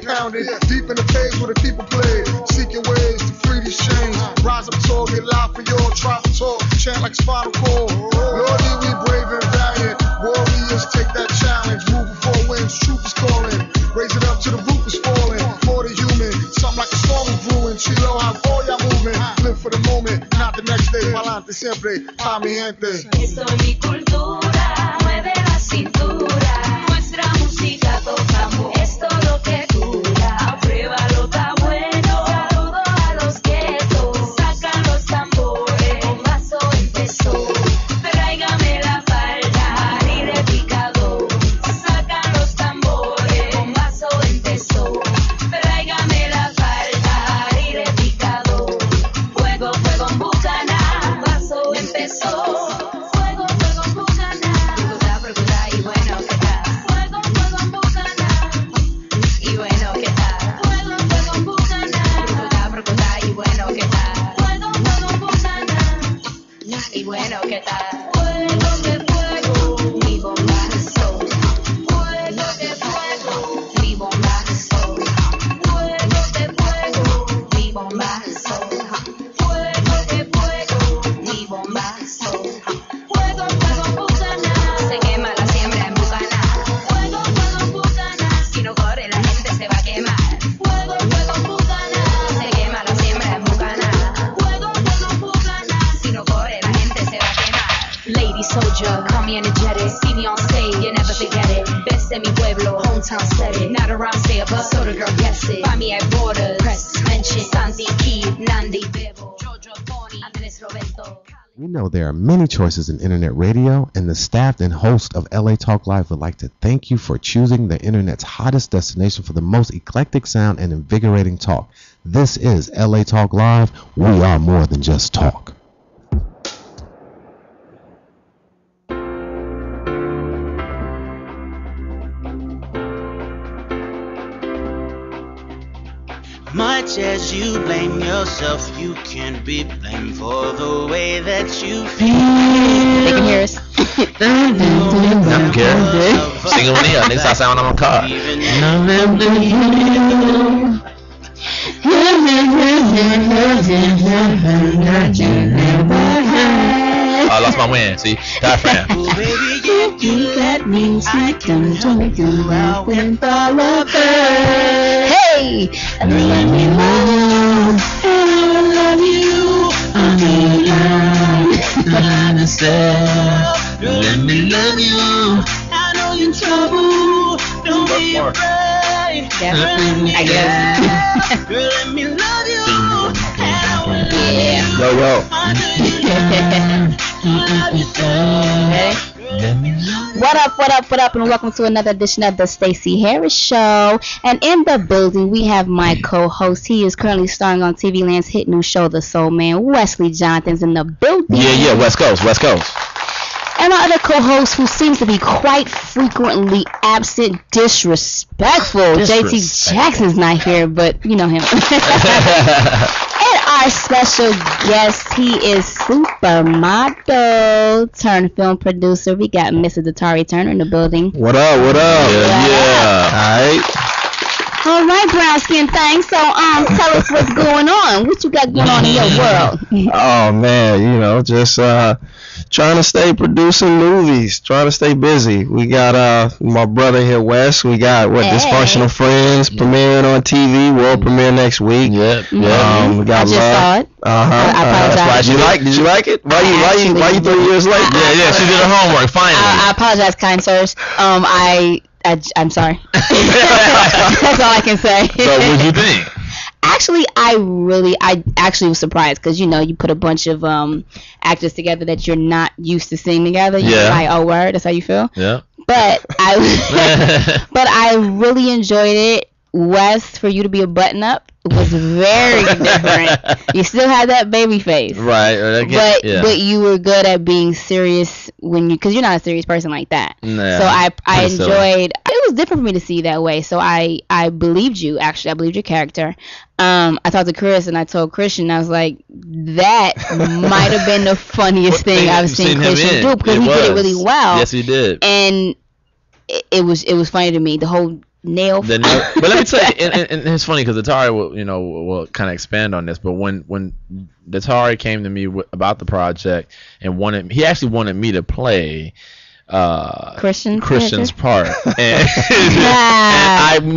pounded. Deep in the page where the people play. Seeking ways to free these chains. Rise up tall, get loud for y'all. Try to talk, chant like spinal cord. Lordy, we brave and valiant. Warriors take that challenge. Move before winds, truth is calling. Raise it up till the roof is falling. More than human, something like a storm is brewing. Chilo, have all y'all movement. Live for the moment, not the next day. Pa'lante siempre, pa' mi gente. Esto es mi cultura, mueve la cintura. Nuestra música tocamos, es todo que cura. Apruébalo, está bueno. Saludo a los guetos, sacan los tambores. Bombazo empezó, tráigame la falda y de picado. Sacan los tambores, bombazo empezó, tráigame la falda y de picado. Fuego, fuego en Bucaná, bombazo empezó. Fuego, fuego en Bucaná, pregunta y bueno que tal. Fuego, fuego en Bucaná, y bueno que tal. Fuego, fuego en Bucaná, pregunta y bueno que tal. Fuego, fuego en Bucaná, y bueno que tal. Fuego que fuego, mi bombazo. Fuego que fuego, mi bombazo. Fuego que fuego, mi bombazo. Fuego que fuego, mi bombazo. Fuego, fuego en Bucaná, se quema la siembra en Bucaná. Fuego, fuego en Bucaná, si no corre la gente se va a quemar. Fuego, fuego en Bucaná, se quema la siembra en Bucaná. Fuego, fuego en Bucaná, si no corre la gente se va a quemar. Lady soldier, call me energetic. See me on stage, you never forget it. Best in mi pueblo, hometown said it. Not around, stay above, so the girl gets it. Find me at Borders, press, mention, Santi, Key, Nandi, Bebo, Jojo, Tony, Andres, Roberto. We know there are many choices in internet radio, and the staff and host of LA Talk Live would like to thank you for choosing the internet's hottest destination for the most eclectic sound and invigorating talk. This is LA Talk Live. We are more than just talk. Much as you blame yourself, you can be blamed for the way that you feel. They can hear us. I'm good. Singing with you. Next I sound on my car. I lost my win. See, diaphragm. That means I can join you out with all of her. Hey, and let me love you, and I love you. I understand. Let me love you. I know you're in trouble. Don't be afraid. I guess. Let me love you. Yo, yo. What up, and welcome to another edition of the Staci Harris Show. And in the building, we have my co-host. He is currently starring on TV Land's hit new show, The Soul Man. Wesley Jonathan's in the building. Yeah, West Coast. And my other co-host, who seems to be quite frequently absent, disrespectful. JT Jackson's not here, but you know him. And our special guest, he is supermodel turned film producer. We got Mr. Datari Turner in the building. What up? Yeah. All right, brown skin thing. So, tell us what's going on. What you got going on in your world? Oh man, just trying to stay producing movies, trying to stay busy. We got my brother here, Wes. We got Dysfunctional Friends premiering on TV, world premiere next week. Yep. We got I just saw it. I apologize. Did you like it? Why you 3 years late? Yeah. She did her homework finally. I apologize, kind sirs. I'm sorry. That's all I can say. So what did you think? Actually, I actually was surprised because you put a bunch of actors together that you're not used to seeing together. You're like, oh word, that's how you feel. Yeah. But I really enjoyed it. Wes, for you to be a button up was very different. You still had that baby face, right? But you were good at being serious because you're not a serious person like that. Nah, so I enjoyed. It was different for me to see that way. So I believed you. Actually, I believed your character. I talked to Chris and I told Christian, I was like, that might have been the funniest thing I've seen Christian do because he did it really well. Yes, he did. And it was funny to me. The whole nail. But let me tell you, and it's funny because Datari will kind of expand on this. But when Datari came to me about the project and he actually wanted me to play Christian's part, and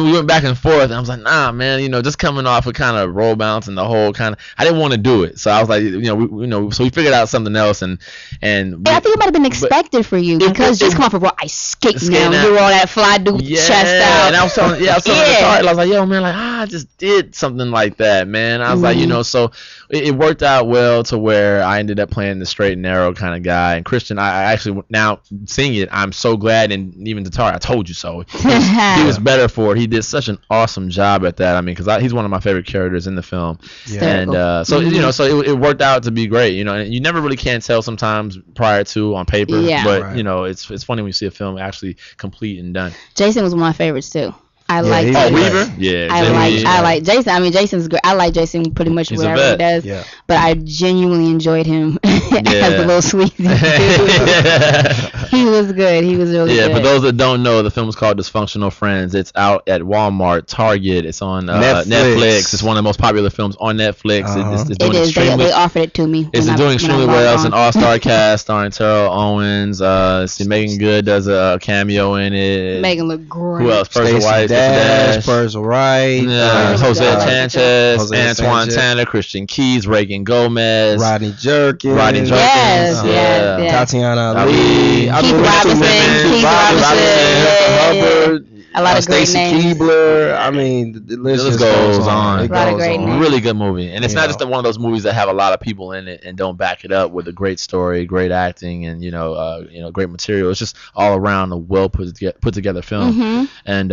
we went back and forth, and I was like, nah, man, just coming off of kind of role bounce and the whole kind of, I didn't want to do it, so I was like, so we figured out something else, and I think it might have been expected for you because just come off of I skate now, now. do all that fly, do chest out, and I was telling Datari, I was like, yo, man, like I just did something like that, man. I was like, so it worked out well to where I ended up playing the straight and narrow kind of guy, and Christian, I actually now seeing it, I'm so glad, and even Datari, I told you so. He was better for it. He did such an awesome job at that. I mean, because he's one of my favorite characters in the film, and so it worked out to be great. And you never really can tell sometimes prior to on paper, but it's funny when you see a film actually complete and done. Jason was one of my favorites too. I like Weaver. Yeah, I like Jason. I mean, Jason's great. I like Jason pretty much whatever he does. Yeah. But I genuinely enjoyed him as a little sleazy dude. He was good. He was really good. Yeah, for those that don't know, the film is called Dysfunctional Friends. It's out at Walmart, Target. It's on Netflix. It's one of the most popular films on Netflix. It's doing extremely. They offered it to me. It's doing extremely well. It's an all-star cast starring Terrell Owens. Megan Good does a cameo in it. Megan looked great. Who else? Percival White. Percival Wright, Jose Sanchez, Antoine Tanner, Christian Keys, Reagan Gomez, Rodney Jerkins, yes. Tatiana Ali, Keith Robinson, a lot of great Staci names. Keebler. I mean, the list just goes on. A lot of great names. Really good movie, and it's not just one of those movies that have a lot of people in it and don't back it up with a great story, great acting, and great material. It's just all around a well put together film, and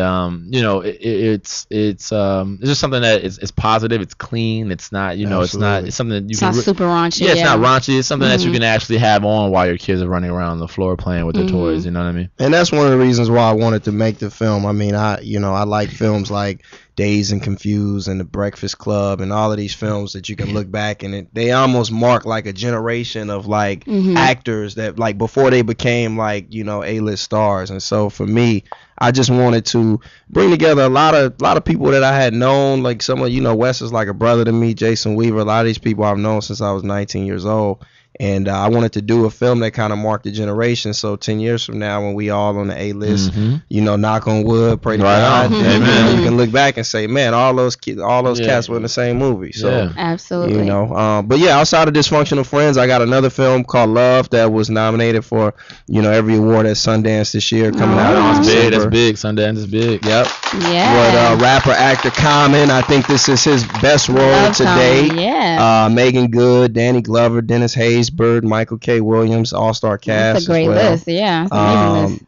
it's just something that is positive. It's clean. It's not it's something that you it's not super raunchy. Yeah, it's not raunchy. It's something that you can actually have on while your kids are running around the floor playing with their toys. You know what I mean? And that's one of the reasons why I wanted to make the film. I mean, I like films like Dazed and Confused and The Breakfast Club and all of these films that you can look back and they almost mark like a generation of like actors that like before they became like A-list stars. And so for me, I just wanted to bring together a lot of people that I had known, like some of Wes is like a brother to me, Jason Weaver, a lot of these people I've known since I was 19 years old. And I wanted to do a film that kind of marked a generation. So 10 years from now, when we all on the A-list, knock on wood, pray to God, and you can look back and say, man, all those cats were in the same movie. So absolutely, but yeah, outside of Dysfunctional Friends, I got another film called Love that was nominated for every award at Sundance this year coming out. It's big. That's big. Sundance is big. Yep. Yeah. But rapper actor Common, I think this is his best role to date. Yeah. Megan Good, Danny Glover, Dennis Hayes. Bird, Michael K. Williams, all-star cast. That's a great list, yeah.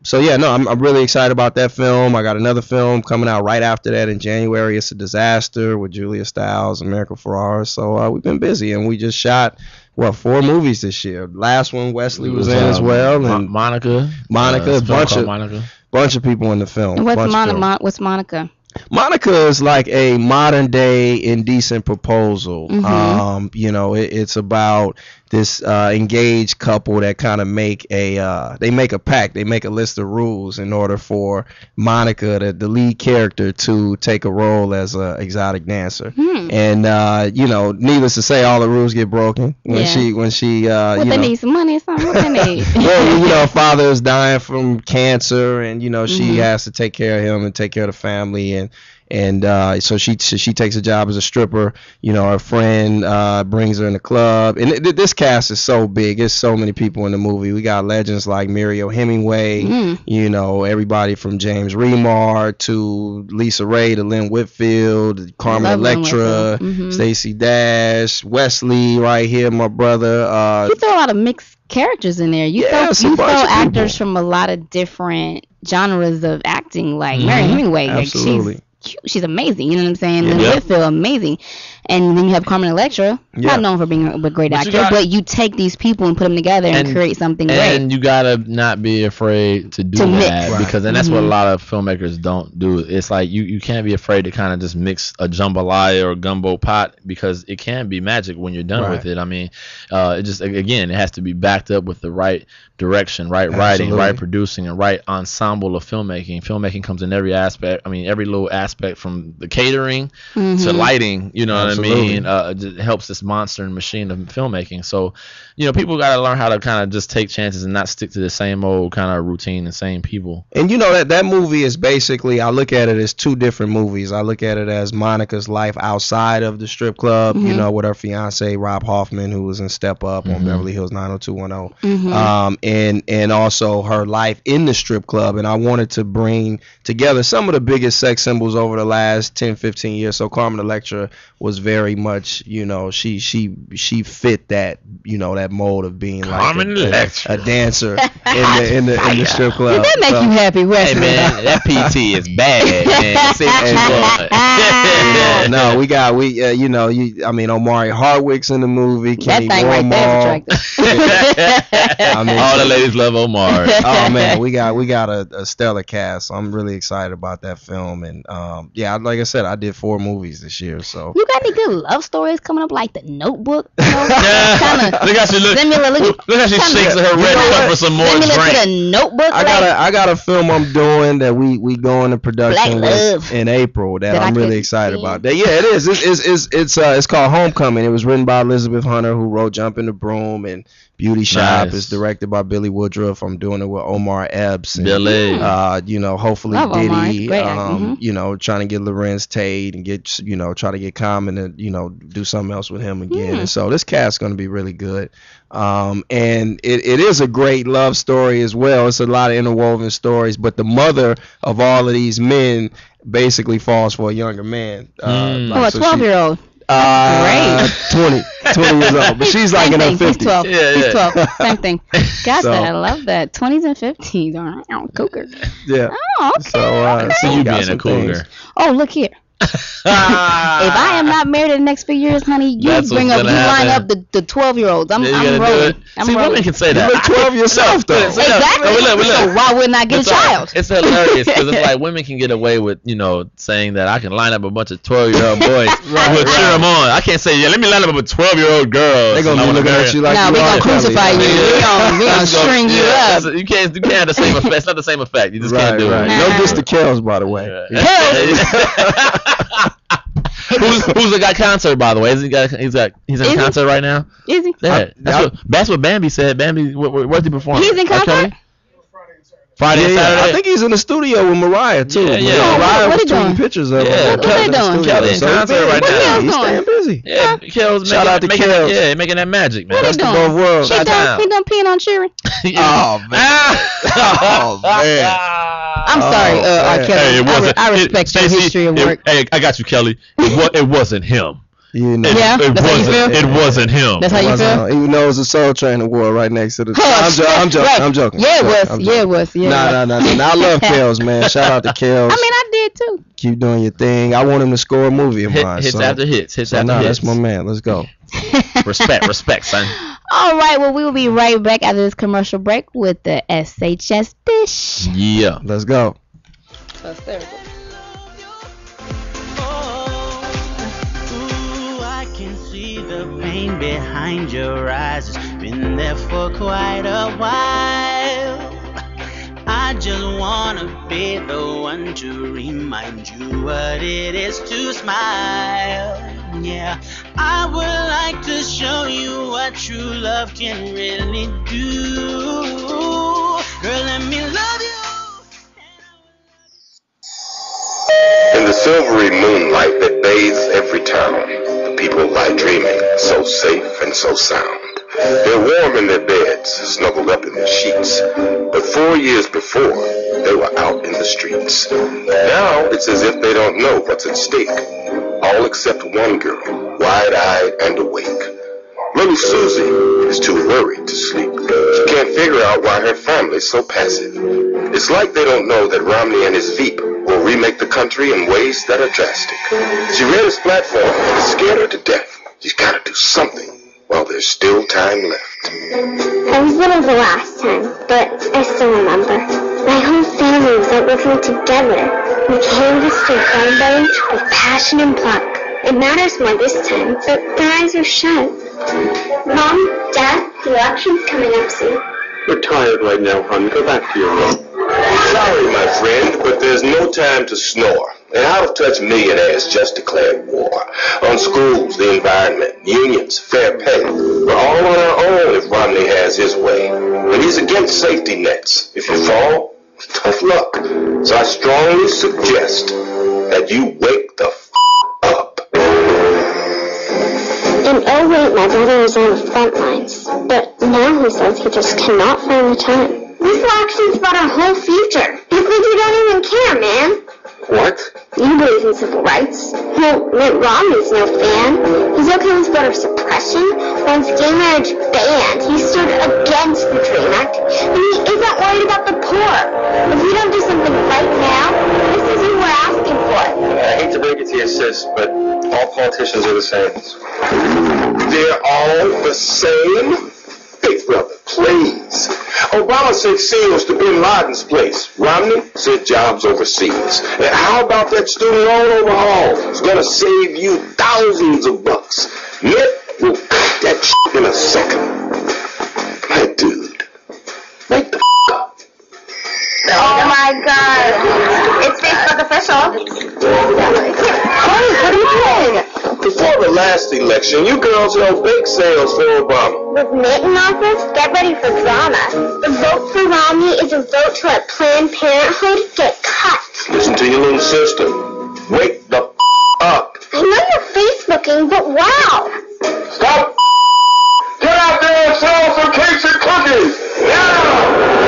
So yeah, no, I'm really excited about that film. I got another film coming out right after that in January. It's a Disaster with Julia Stiles, America Ferrara. So we've been busy, and we just shot 4 movies this year. Last one, Wesley was in as well, and Monica, a bunch of people in the film. And what's Monica? Monica is like a modern day Indecent Proposal. It's about this engaged couple that kind of make a pact. They make a list of rules in order for Monica, the lead character, to take a role as an exotic dancer. And needless to say, all the rules get broken when she they need some money or something. What they need? Well, father is dying from cancer, and she has to take care of him and take care of the family, and so she takes a job as a stripper. Her friend brings her in the club, and this cast is so big. There's so many people in the movie. We got legends like Muriel Hemingway, everybody from James Remar to Lisa Ray to Lynn Whitfield, Carmen Electra, Stacey Dash, Wesley right here, my brother. You throw a lot of mixed characters in there. You throw actors from a lot of different genres of acting, like Mary Hemingway. Absolutely. cute. She's amazing. You know what I'm saying? Lynn Yeah. Whitfield, amazing. And then you have Carmen Electra, not known for being a great actor, but you take these people and put them together and create something great. And you gotta not be afraid to do that because that's what a lot of filmmakers don't do. It's like you can't be afraid to kind of just mix a jambalaya or gumbo pot because it can be magic when you're done with it. I mean, it just again it has to be backed up with the right direction, right writing, right producing, and right ensemble of filmmaking. Filmmaking comes in every aspect. I mean, every little aspect from the catering to lighting. You know what I mean? It helps this monster and machine of filmmaking. So, you know, people got to learn how to kind of just take chances and not stick to the same old kind of routine and same people. And you know that movie is basically, I look at it as two different movies. I look at it as Monica's life outside of the strip club, you know, with her fiance Rob Hoffman, who was in Step Up on Beverly Hills 90210, and also her life in the strip club. And I wanted to bring together some of the biggest sex symbols over the last 10, 15 years. So Carmen Electra was very much, you know, she fit that, you know, that mold of being like a dancer in the strip club. Did that make you happy, Wesley? Hey man, that PT is bad, man. Say what you want. No, you know, I mean, Omari Hardwick's in the movie. Kenny That thing right there is attractive. I mean, all the ladies love Omar. Oh man, we got a stellar cast. So I'm really excited about that film. And yeah, like I said, I did 4 movies this year. So you got any good love stories coming up, like The Notebook? You know, Look how she look how she shakes her red cup for some more drink. To The Notebook. I got a film I'm doing that we go into production with in April that I'm really excited about. Yeah, it is. It's called Homecoming. It was written by Elizabeth Hunter, who wrote Jump in the Broom and Beauty Shop. It's directed by Billy Woodruff. I'm doing it with Omar Epps. And, Billy. You know, hopefully Love Diddy. Omar. You know, trying to get Lorenz Tate and get, you know, try to get Common to, you know, do something else with him again. And so this cast's going to be really good. And it is a great love story as well. It's a lot of interwoven stories, but the mother of all of these men basically falls for a younger man. A 12-year-old. 20 years old, but she's like in her 50s. He's 12. He's 12. Same thing. Gotcha. I love that. 20s and 50s. All right, cougar. Yeah. Oh, okay. So you being a cougar. Oh, look here. If I am not married in the next few years, honey, you line up the 12-year-olds. I'm rolling. See, women can say that. You look 12 yourself, though. Exactly. So why wouldn't I get a child? It's hilarious because it's like women can get away with, you know, saying that I can line up a bunch of 12-year-old boys. We'll cheer them on. I can't say, yeah, let me line up a 12-year-old girl. They're going to be looking at you like, no, we're going to crucify you. We're going to string you up. You can't have the same effect. It's not the same effect. You just can't do it. No diss to Kells, by the way. Who's the guy concert, by the way? He's in concert right now. Is he? Yeah, that's what Bambi said. Bambi, where's he performing? He's in concert. Friday and Saturday. I think he's in the studio with Mariah too. Yeah. Mariah was taking pictures of him. What they doing? Kelly in concert right now. He's staying busy. Yeah, Kel's shout out to Kells. Yeah, making that magic, man. What Best of both worlds. He done peeing on Cheery. Oh man. Oh man. I'm sorry, R. Kelly. Hey, I respect your history of work. Hey, I got you, Kelly. It wasn't him. You know. Yeah, it wasn't him. That's how you feel? Even though it was a Soul Train award right next to the. I'm joking. Yeah, it was. No. I love Kells, man. Shout out to Kells. I mean, I did too. Keep doing your thing. I want him to score a movie of mine. Hits after hits. That's my man. Let's go. Respect, son. All right, well, we will be right back after this commercial break with the SHS dish. Yeah. Let's go. The pain behind your eyes has been there for quite a while. I just wanna be the one to remind you what it is to smile. Yeah, I would like to show you what true love can really do. Girl, let me love you. In the silvery moonlight that bathes every town, the people lie dreaming, so safe and so sound. They're warm in their beds, snuggled up in their sheets. But 4 years before, they were out in the streets. Now it's as if they don't know what's at stake. All except one girl, wide-eyed and awake. Little Susie is too worried to sleep. She can't figure out why her family's so passive. It's like they don't know that Romney and his Veep will remake the country in ways that are drastic. She read his platform and it scared her to death. She's got to do something while there's still time left. I was little the last time, but I still remember. My whole family was out working together. We canvassed their gun with passion and pluck. It matters more this time, but their eyes are shut. Mom, Dad, the election's coming up soon. We're tired right now, hon. Go back to your room. Sorry, my friend, but there's no time to snore. An out-of-touch millionaires just declared war on schools, the environment, unions, fair pay. We're all on our own if Romney has his way. But he's against safety nets. If you fall, tough luck. So I strongly suggest that you wake the up. In 08, my brother was on the front lines, but now he says he just cannot find the time. This election's about our whole future. You think we don't even care, man? What? You believe in civil rights? Well, Mitt Romney's no fan. He's okay with voter suppression, wants gay marriage banned. He stood against the DREAM Act, and he isn't worried about the poor. If we don't do something right now, this is who we're asking for. I hate to break it to you, sis, but all politicians are the same. They're all the same? Big brother, please. Obama sent SEALs to Bin Laden's place. Romney sent jobs overseas. And how about that student loan overhaul? It's going to save you thousands of bucks. Mitt will cut that shit in a second. My dude, wake the up. Oh my God. It's Facebook official. Hey, what are you doing? Before the last election, you girls held bake sales for Obama. With Mitt in office, get ready for drama. The vote for Romney is a vote to let Planned Parenthood get cut. Listen to your little sister. Wake the up. I know you're Facebooking, but wow. Stop. Get out there and sell some cakes and cookies. Now.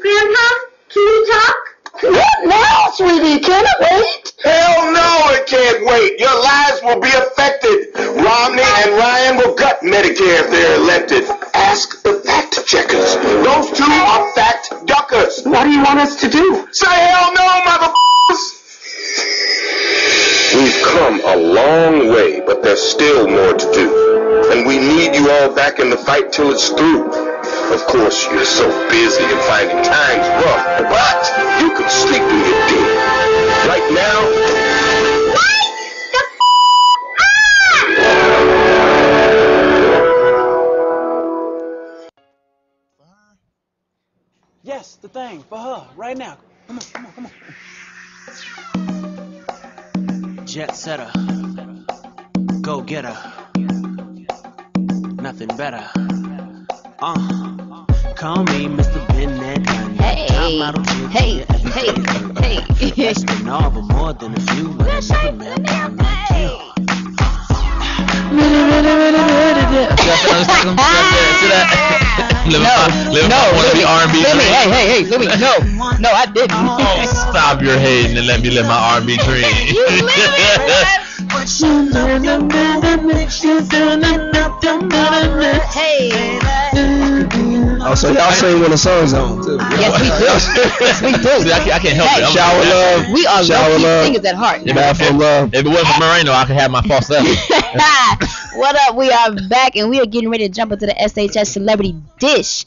Grandpa, can you talk? What now, sweetie? Can it wait? Hell no, it can't wait. Your lives will be affected. Romney and Ryan will gut Medicare if they're elected. Ask the fact checkers. Those two are fact duckers. What do you want us to do? Say hell no, motherfuckers! We've come a long way, but there's still more to do. And we need you all back in the fight till it's through. Of course, you're so busy and finding times rough, but you could sleep when you're dead. Right now... Yes, the thing for her right now. Come on. Jet setter, go getter, nothing better. Call me Mr. Bennett. Hey. That's the novel more than a few. Hey, Louis, no, I didn't. Oh, stop your hating and let me live my R&B dream. Hey. Oh, so y'all sing when the sun's on too. Yes, we do. See, I can't help it. Shower love. We are Shower low-key love. singers at heart. Bathroom love. If it wasn't for Moreno, I could have my falsetto. What up? We are back and we are getting ready to jump into the SHS Celebrity Dish.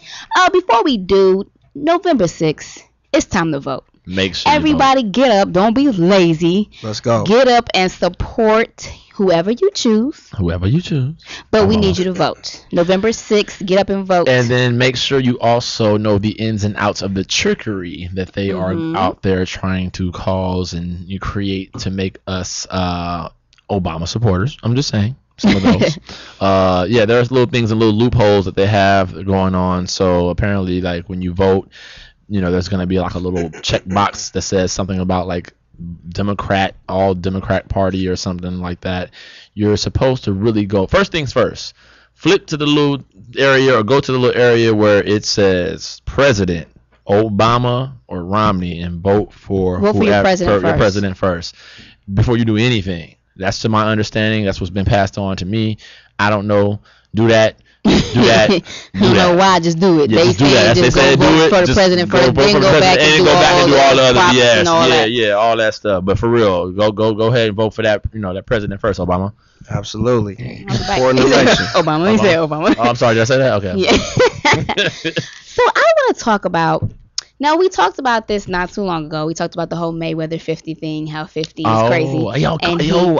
Before we do, November 6th, it's time to vote. Make sure everybody get up. Don't be lazy. Let's go. Get up and support whoever you choose. Whoever you choose. But we need you to vote. November 6th, get up and vote. And then make sure you also know the ins and outs of the trickery that they are out there trying to cause and you create to make us Obama supporters. I'm just saying. Some of those. Yeah, there's little things and little loopholes that they have going on. So apparently, like, when you vote, you know, there's going to be like a little check box that says something about like Democrat, all Democrat party or something like that. You're supposed to really go, first things first, flip to the little area or go to the little area where it says President Obama or Romney and vote for your president first before you do anything. That's to my understanding. That's what's been passed on to me. I don't know. Do that. Do that. I don't know why. Just do it. Yeah, They say just go vote for the president first, then go back and do all the other. Yes, yeah, all that stuff. But for real, go ahead and vote for that. That president first, Obama. Absolutely. For an election. Obama. He said Obama. Oh, I'm sorry. Did I say that? Okay. Yeah. So I want to talk about. Now, we talked about this not too long ago. We talked about the whole Mayweather 50 thing, how 50 is crazy. I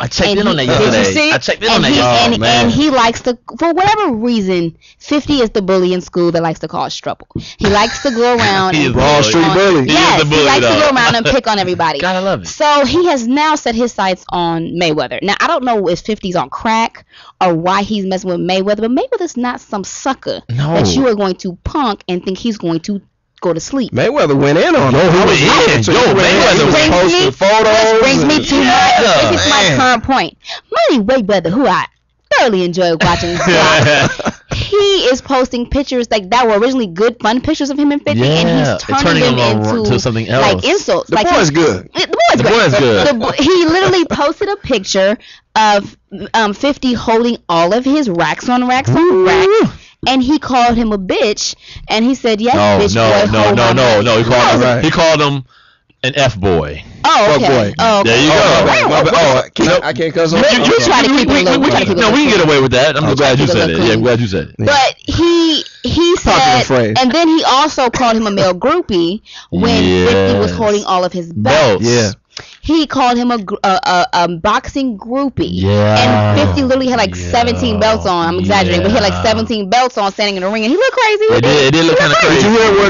checked in on that yesterday. Did you see? I checked in on that yesterday. And he likes to, for whatever reason, 50 is the bully in school that likes to cause trouble. He likes to go around He and is Wall Street bully. Yes, He is the bully, he likes though. to go around and pick on everybody. Gotta love it. So he has now set his sights on Mayweather. Now, I don't know if 50's on crack or why he's messing with Mayweather, but Mayweather's not some sucker that you are going to punk and think he's going to go to sleep. Mayweather went in on him. Mayweather was posting photos. Brings me to my current point. Money Mayweather, who I thoroughly enjoy watching. He is posting pictures like that were originally good, fun pictures of him and 50, and he's turning them into something else. Like insults. The boy's good. The boy's good. He literally posted a picture of 50 holding all of his racks on racks. And he called him a bitch, and he said, "Yes, bitch boy." No. He called him an F boy. Oh, okay. Boy. Oh, okay. There you go. I can't cuss on. We try to keep it low. No, we can get away with that. I'm glad you said it. Yeah, I'm glad you said it. But he said, and then he also called him a male groupie when 50 was holding all of his belts. Yeah. He called him a boxing groupie. Yeah. And 50 literally had like 17 belts on. I'm exaggerating, but he had like 17 belts on standing in the ring, and he looked crazy. It did look kind of crazy.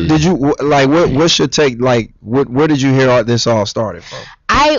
Did you hear what's your take, where did you hear this all started from? I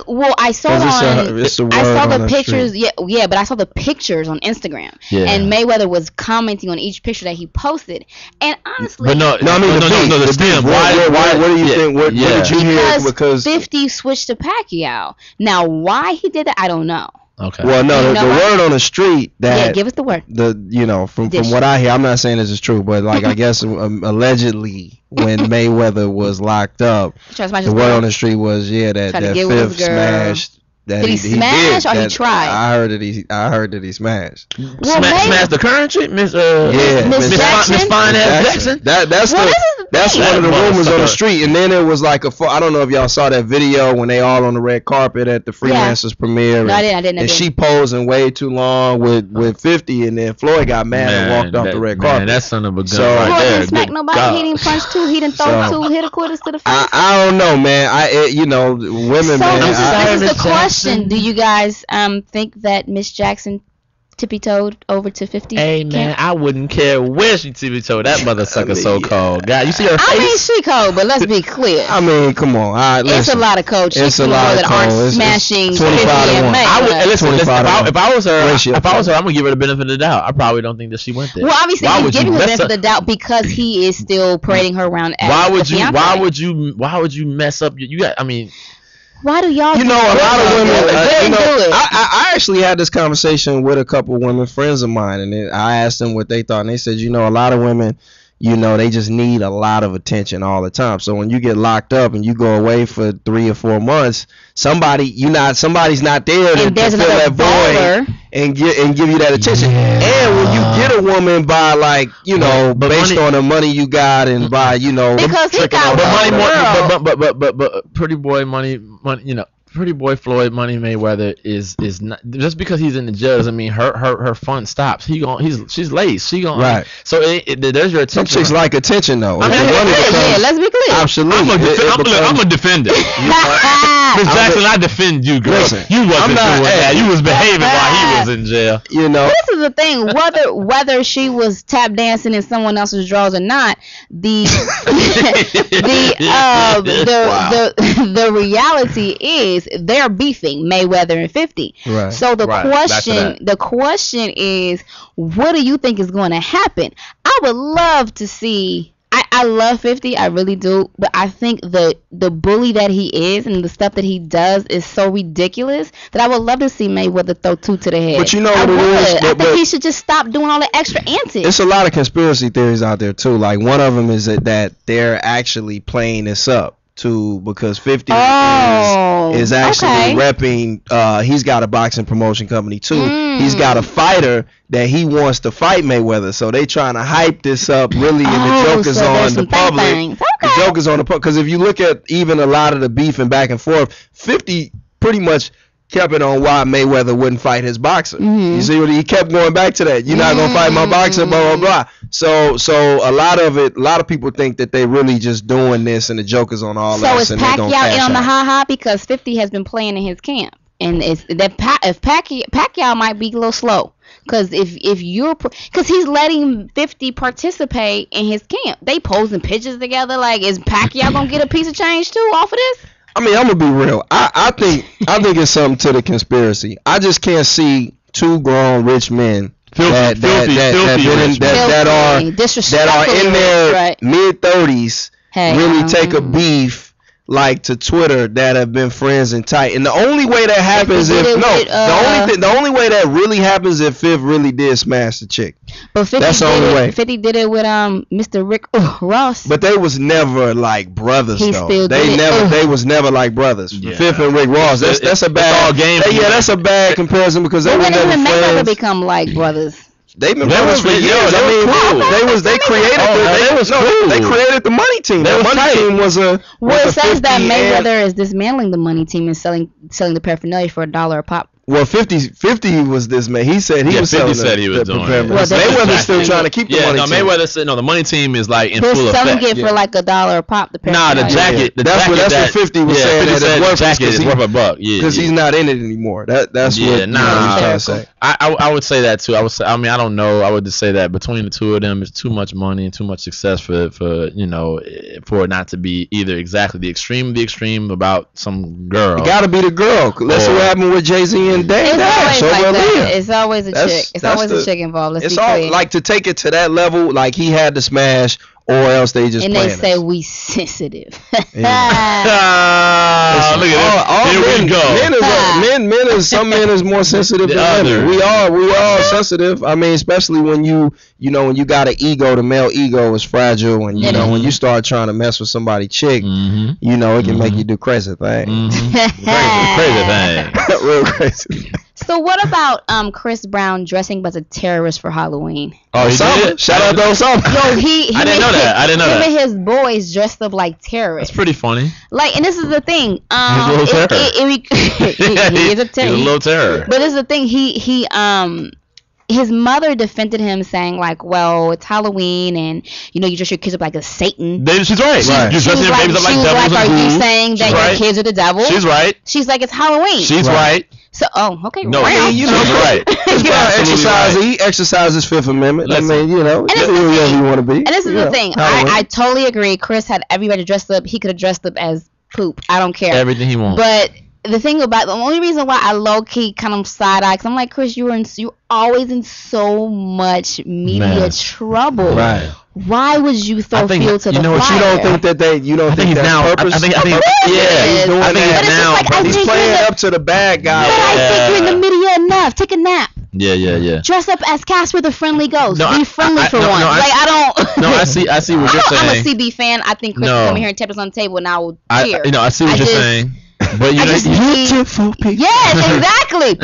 saw the pictures. Street. Yeah, but I saw the pictures on Instagram. Yeah. And Mayweather was commenting on each picture that he posted. And honestly, the stem. Why? What do you think? What did you hear? Because 50 switched to Pacquiao. Now, why he did that, I don't know. Okay. Well, no, the word on the street that give us the word. From what I hear, I'm not saying this is true, but I guess allegedly when Mayweather was locked up, the word on the street was that Fifth smashed. Did he smash or he tried? I heard that he smashed. Smashed the current chick, Miss Jackson? Fine Ass Jackson. That's one of the rumors on the street. And then it was like I don't know if y'all saw that video when they all on the red carpet at the Freelancers premiere. No, I didn't. And she posing way too long with 50, and then Floyd got mad and walked off the red carpet. That son of a gun right there. Floyd didn't smack nobody. He didn't punch two. He didn't throw two. Hit a quarters to the face. I don't know, man. Women, man. This is the question. Do you guys think that Miss Jackson tippy-toed over to 50? Hey, man, I wouldn't care where she tippy-toed. That mother sucker so cold. God, you see her face? I mean, she cold, but let's be clear. I mean, come on. It's a lot of cold chicks that aren't smashing 50 and May. If I was her, I'm gonna give her the benefit of the doubt. I probably don't think that she went there. Well, obviously, he's giving her the benefit of the doubt because he is still parading her around. Why would you mess up? Why do y'all? A lot of women. I actually had this conversation with a couple women friends of mine, and I asked them what they thought, and they said, a lot of women, they just need a lot of attention all the time. So when you get locked up and you go away for 3 or 4 months, somebody's not there to fill that void and give you that attention. And when you get a woman by based on the money you got and by because he got but pretty boy money, Pretty boy Floyd Money Mayweather is not just because he's in the jail doesn't mean her fun stops. She's laced. She gonna right. So there's your attention. Some chicks like attention though. Let's be clear. Absolutely. I'm a defender. Miss Jackson, I defend you, girl. Listen, you wasn't doing that. You was behaving while he was in jail. This is the thing. Whether she was tap dancing in someone else's drawers or not, the reality is they're beefing Mayweather and 50. Right. So the question is, what do you think is going to happen? I would love to see. I love 50, I really do, but I think the bully that he is and the stuff that he does is so ridiculous that I would love to see Mayweather throw 2 to the head. But you know what it is? I think he should just stop doing all the extra antics. There's a lot of conspiracy theories out there too. Like one of them is that they're actually playing this up to because 50 Oh, is actually okay. repping. He's got a boxing promotion company too. He's got a fighter that he wants to fight Mayweather. So they trying to hype this up really, and the joke is so on there's the some public. things. The Okay. joke is on the public because if you look at even a lot of the beef and back and forth, 50 pretty much kept it on why Mayweather wouldn't fight his boxer. You see what he kept going back to that. You're not gonna fight my boxer, blah blah blah. So a lot of people think that they really just doing this and the joke is on all So us is and they gonna Pacquiao in cash on the out. ha-ha because 50 has been playing in his camp, and it's that if Pacquiao might be a little slow. Because if you're, because he's letting 50 participate in his camp, they posing pictures together. Like, is Pacquiao gonna get a piece of change too off of this? I mean, I'm gonna be real. I think it's something to the conspiracy. I just can't see two grown rich men that are in their mid-30s really take a beef like to Twitter that have been friends and tight. And the only way that happens the only way that really happens if Fifth really did smash the chick. But 50 that's the only way. 50 did it with Mr. Rick Ross. But they was never like brothers though. Still They was never like brothers. Yeah. Fifth and Rick Ross. That's a bad game. Yeah, that's a bad comparison because they were when never did Mayweather friends. become like brothers? They've been brothers for years. They created the money team. The money team was a. Well, it says that Mayweather is dismantling the money team and selling the paraphernalia for $1 a pop. Well, 50 was this man. He said he was 50 selling said he was doing it. Well, Mayweather's still trying to keep the money team. Mayweather said no. The money team is like in They're full effect. selling it for like $1 a pop. The Nah, the jacket. That's what 50 was saying. The jacket is worth $1. Yeah, because he's not in it anymore. That's what he was trying to say. I would say that too. I mean, I don't know. I would just say that between the two of them, it's too much money and too much success for it not to be either exactly the extreme about some girl. It gotta be the girl. Let's see what happened with Jay-Z and Dave. It's always a chick. It's always a chick involved. Let's be clear. Like to take it to that level, like he had to smash, or else they just. And they say we sensitive. Look at this. Here we go. Some men is more sensitive than women. We are sensitive. I mean, especially when you got an ego. The male ego is fragile, and when you start trying to mess with somebody's chick, it can make you do crazy things. Crazy thing. Real crazy. So what about Chris Brown dressing up as a terrorist for Halloween? Oh, he did? Shout out to Osama. Yo, I didn't know that. Him and his boys dressed up like terrorists. That's pretty funny. Like, and this is the thing. He's a little terror. He is a terror. He's a little terror. But this is the thing. His mother defended him, saying like, "Well, it's Halloween, and you dress your kids up like a Satan." She's right. You're dressing your babies up like devils. Are you saying that your kids are the devil? She's right. She's like, it's Halloween. She's right. So, okay. No, she's right. He exercises Fifth Amendment. I mean, whoever you want to be. And this is the thing. I totally agree. Chris had everybody dressed up. He could have dressed up as poop. I don't care. Everything he wants. But the only reason why I low key kind of side eye, because I'm like, Chris, you're always in so much media trouble. Right. Why would you throw fuel to the fire? You don't think that you don't think that's now, purpose? I think he's doing that now. He's playing up to the bad guy. But I think you're in the media enough. Take a nap. Yeah. Dress up as Casper the Friendly Ghost. Be friendly for once. I see what you're saying. I'm a CB fan. I think Chris will come here and tap us on the table, and I will cheer. I see what you're saying. But beautiful people. Yes, exactly.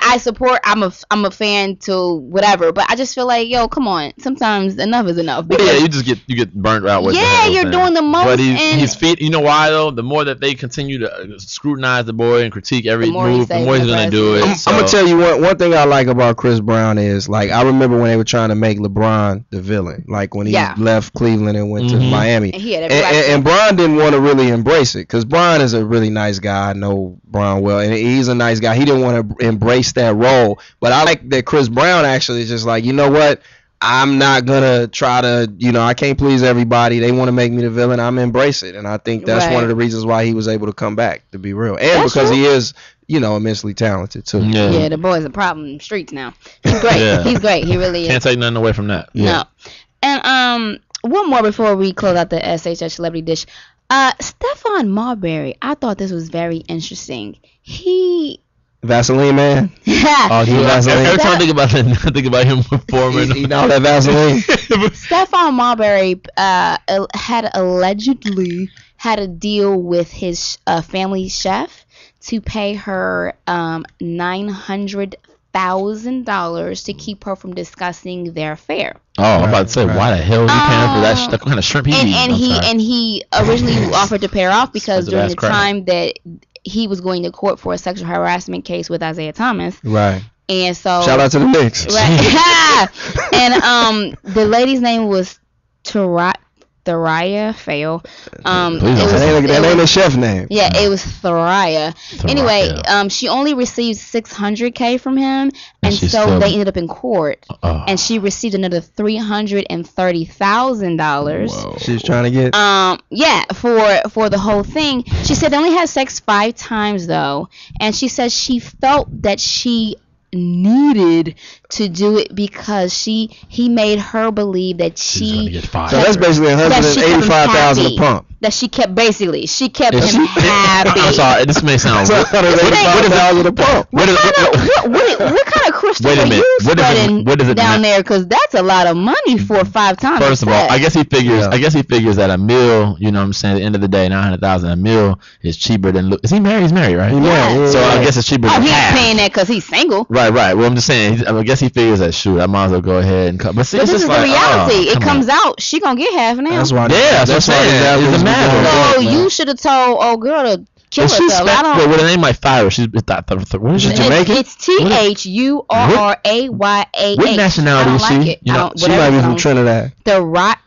I support. I'm a fan to whatever, but I just feel like, yo, come on. Sometimes enough is enough. Yeah, you get burnt out with. You're doing the most. But he's feet. You know why though? The more that they continue to scrutinize the boy and critique every move, the more he's gonna do it. I'm gonna tell you one thing I like about Chris Brown is, like, I remember when they were trying to make LeBron the villain, like when he left Cleveland and went to Miami, and he had and Bron didn't want to really embrace it because Bron is a really nice guy. I know Bron well, and he's a nice guy. He didn't want to embrace that role, but I like that Chris Brown actually is just like, you know what? I'm not gonna try to, I can't please everybody. They want to make me the villain. I'm embrace it, and I think that's one of the reasons why he was able to come back. To be real, and that's because he is, immensely talented too. Yeah, the boy's a problem in the streets now. He's great. Yeah. He's great. He really is. Can't take nothing away from that. No. And one more before we close out the SHS Celebrity Dish. Stephon Marbury, I thought this was very interesting. He Vaseline man. Oh, every time I think about that, I think about him performing. Eating all that Vaseline. Stephon Marbury had allegedly had a deal with his family chef to pay her $900,000 to keep her from discussing their affair. Oh, I'm about to say, why the hell is he paying for that? What kind of shrimp he eating? And he originally offered to pay her off because during the time that he was going to court for a sexual harassment case with Isaiah Thomas. Right. And so shout out to the Knicks. Right. And the lady's name was Thariah Fail. That ain't a chef name. Yeah, it was Thariah. Anyway, she only received $600K from him, and so they ended up in court, and she received another $330,000. She was trying to get. For the whole thing. She said they only had sex 5 times though, and she said she felt that she needed to do it because he made her believe that she so that's basically $185,000 a pump. That she kept him happy. I'm sorry, this may sound $185,000 a pump. What kind of crystal are you spreading down there? Because that's a lot of money for 5 times. First of all, I guess he figures that a meal, you know what I'm saying, at the end of the day, $900,000 a meal is cheaper than. Is he married? He's married, right? Yeah. So I guess it's cheaper than he's half. paying that because he's single. Right. Well, I'm just saying. I guess he figures that I might as well go ahead and cut. But see, this is like, the reality. It comes out. She gonna get half now. That's why. That's what I'm saying. It's a matter. So you should have told old girl to kill herself. With a name like Thyra, she's what is she, Jamaican? It's THURRAYAH. What nationality is she? Like she might be from Trinidad. Thariah?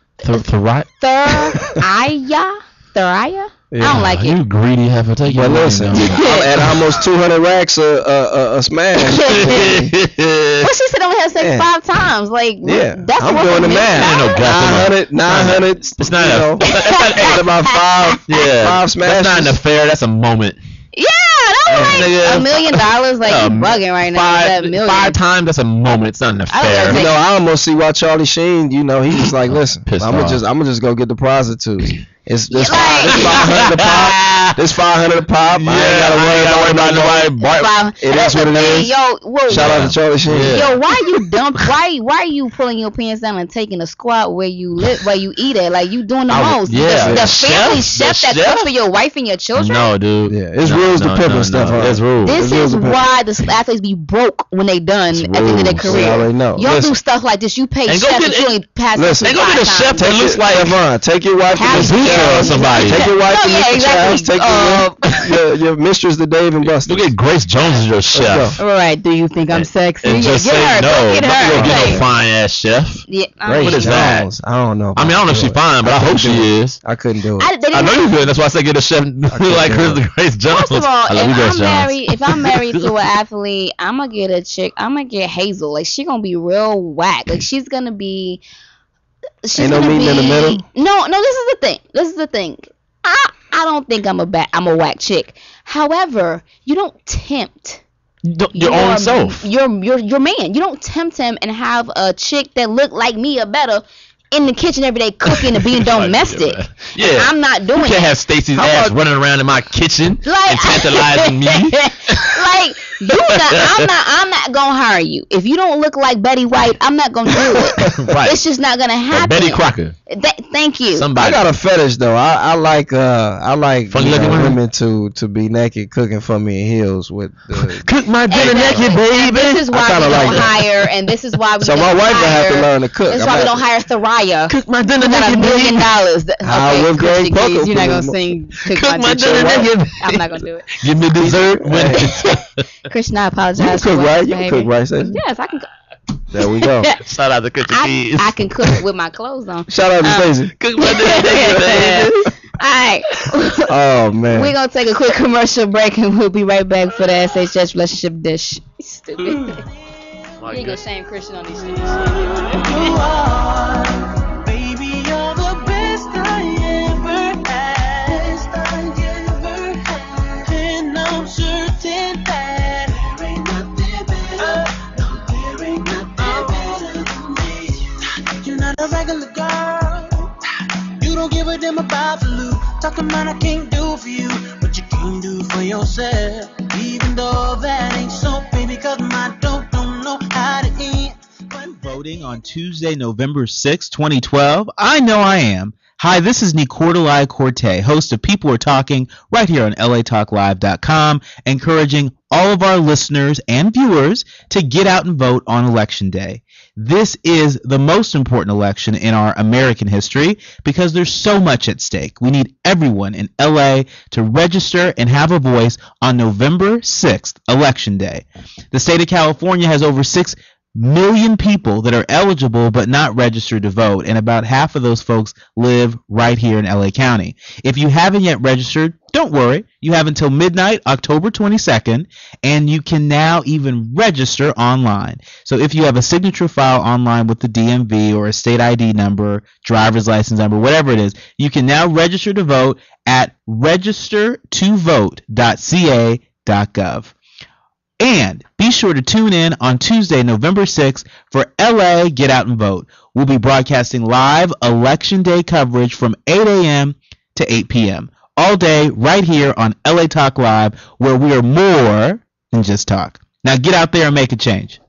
Yeah. I don't like it. You greedy heifer. Take it. But listen, I'm at almost 200 racks a smash. Well, she said only had sex 5 times. Like, that's I'm doing the math. 900. It's not about 5 smashes. That's not an affair. That's a moment. Yeah, that was like $1 million. Like, you bugging right now. 5 times, that's a moment. It's not an affair. I almost see why Charlie Sheen, he was like, listen, I'm gonna just go get the prostitutes. It's $500 a pop. It's $500 a pop. I ain't gotta worry about nobody. It is what it is. Shout out to Charlie Sheen. Yo, why are you pulling your pants down and taking a squat where you live, where you eat at? Like, you doing the most. Yeah. The family chef that cooks for your wife and your children. No, dude. Yeah, it's rules to pimp and stuff. There's rules. This is why the athletes be broke when they done at the end of their career. I already know. You don't do stuff like this. You pay chefs that you only pass. Listen, go get a chef that looks like Stephon. Take your wife to somebody. Take your wife to Mr. Child's. Take your mistress to Dave and Buster's. Look at Grace Jones as your chef. All right. Do you think I'm sexy? And just say no. Get no fine ass chef. Yeah. What is that? I don't know. I don't know if she's fine, but I hope she is. I couldn't do it. I know you could. That's why I said get a chef like Grace Jones. First of all, if I'm married to an athlete, I'm gonna get a chick. I'm gonna get Hazel. Like, she gonna be real whack. Like, she's gonna be. Ain't no meeting in the middle. No. This is the thing. I don't think I'm a whack chick. However, you don't tempt your own self. Your man. You don't tempt him and have a chick that look like me or better in the kitchen every day cooking and being domestic. Yeah, I'm not doing that. You can't have Staci's ass running around in my kitchen and tantalizing me. Like, I'm not gonna hire you if you don't look like Betty White. I'm not gonna do it. Right. It's just not gonna happen. Betty Crocker. Thank you. Somebody. I got a fetish though. I like women to be naked cooking for me in heels with cook my dinner naked, baby. This is why we don't hire, and this is why we so my wife will have to learn to cook. That's why we don't hire Thariah. Cook my dinner naked, $1 million. Okay, you're not gonna sing cook my dinner naked. I'm not gonna do it. Give me dessert. Christian, I apologize. You can cook, right? You can cook, right? Yes, I can. There we go. Shout out to Cookie Keys. I can cook with my clothes on. Shout out to Staci. Cook my dinner naked, baby. Alright. Oh man. We're gonna take a quick commercial break and we'll be right back for the SHS relationship dish. Stupid. You ain't gonna shame Christian on these shit. You are, baby, you're the best I ever had. And I'm certain that there ain't nothing better. No, there ain't nothing better than me. You're not a regular girl. You don't give a damn about the loot. Talking about I can't do for you what you can do for yourself. Even though that ain't on Tuesday, November 6, 2012? I know I am. Hi, this is Nicordelai Corte, host of People Are Talking, right here on LATalkLive.com, encouraging all of our listeners and viewers to get out and vote on Election Day. This is the most important election in our American history because there's so much at stake. We need everyone in LA to register and have a voice on November 6th, Election Day. The state of California has over 6 million people that are eligible but not registered to vote, and about half of those folks live right here in LA County. If you haven't yet registered, don't worry. You have until midnight, October 22nd, and you can now even register online. So if you have a signature file online with the DMV or a state ID number, driver's license number, whatever it is, you can now register to vote at registertovote.ca.gov. And be sure to tune in on Tuesday, November 6th for LA Get Out and Vote. We'll be broadcasting live Election Day coverage from 8 a.m. to 8 p.m. all day right here on LA Talk Live, where we are more than just talk. Now get out there and make a change.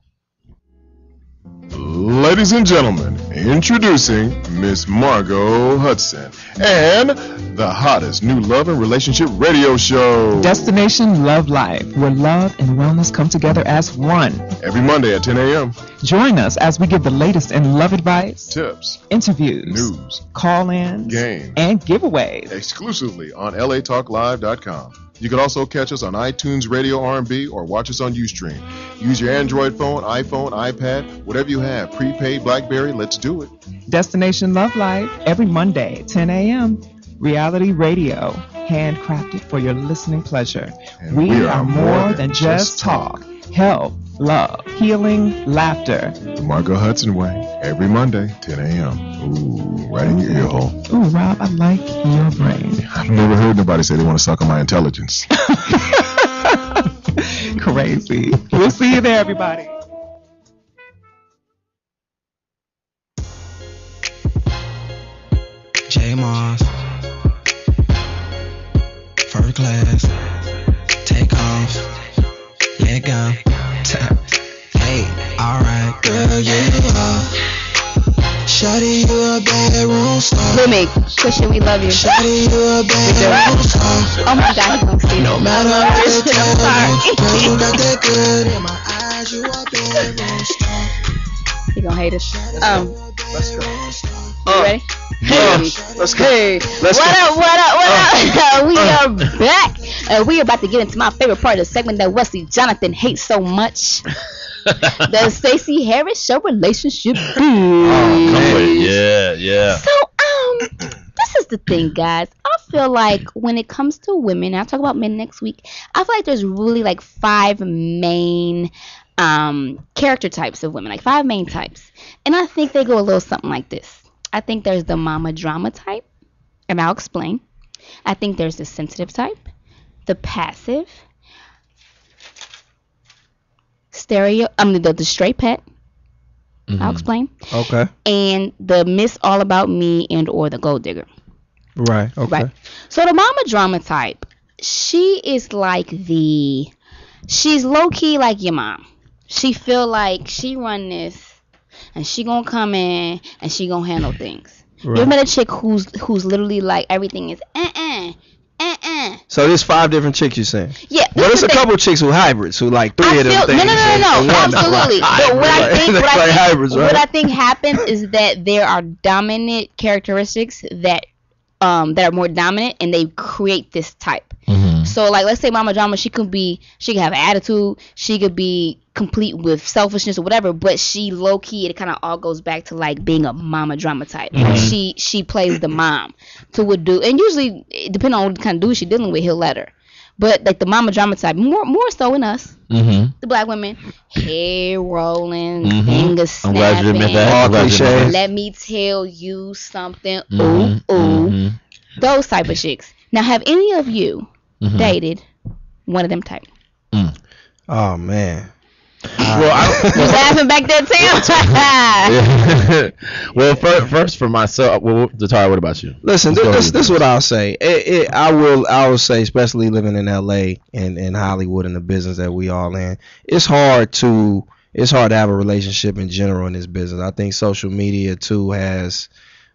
Ladies and gentlemen, introducing Miss Margot Hudson and the hottest new love and relationship radio show, Destination Love Life, where love and wellness come together as one. Every Monday at 10 a.m. Join us as we give the latest in love advice, tips, interviews, news, call-ins, games, and giveaways. Exclusively on LATalkLive.com. You can also catch us on iTunes Radio R&B or watch us on Ustream. Use your Android phone, iPhone, iPad, whatever you have, prepaid, BlackBerry, let's do it. Destination Love Life, every Monday, 10 a.m. Reality radio, handcrafted for your listening pleasure. And we are more than just talk. Health, love, healing, laughter. The Margot Hudson Way, every Monday, 10 a.m. Ooh, right in your ear hole. Ooh, Rob, I like your brain. I've never heard nobody say they want to suck on my intelligence. Crazy. We'll see you there, everybody. J Moss, first class, take off, let go. Hey, alright, girl, you are. Shawty, you a bedroom star. Remy, Christian, we love you. Shawty, you a bedroom star. Oh my God, he's gonna see. No matter what you tell me, girl, you got that me. good in my eyes. You a bedroom star. He gonna hate us. Let's go. You ready? Let's go. Hey, what up? We are back, and we are about to get into my favorite part of the segment that Wesley Jonathan hates so much. The Stacey Harris Show relationship. Yeah. So, this is the thing, guys. I feel like when it comes to women, I'll talk about men next week. I feel like there's really like 5 main character types of women, like 5 main types, and I think they go a little something like this. I think there's the mama drama type, and I'll explain. I think there's the sensitive type, the passive, the straight pet. Mm-hmm. I'll explain. Okay. And the Miss All About Me and or the gold digger. Right. Okay. Right. So the mama drama type, she is like she's low key like your mom. She feel like she run this, and she gonna come in and she gonna handle things. Right. You ever met a chick who's literally like everything is So there's 5 different chicks you're saying? Yeah. Well, there's a couple of chicks who hybrids who like 3 of them things. No. Absolutely. But what I think happens is that there are dominant characteristics that are more dominant, and they create this type. Mm-hmm. So like, let's say mama drama, she can have attitude, she could be complete with selfishness or whatever, but she low key, it kind of all goes back to like being a mama drama type. Mm-hmm. She plays the mom to a dude, and usually depending on what kind of dude she's dealing with, he'll let her. But like the mama drama type, more so in us, mm-hmm. the black women, hair rolling, mm-hmm. fingers snapping. I'm glad you admit that. Let me tell you something. Mm-hmm. Ooh. Those type of chicks. Now, have any of you mm-hmm. dated one of them type? Oh man. You laughing back there, Tim? Well, first for myself, Datari, what about you? Listen, this is what I'll say. I will say, especially living in LA and Hollywood and the business that we all in, it's hard to it's hard to have a relationship in general in this business. I think social media too has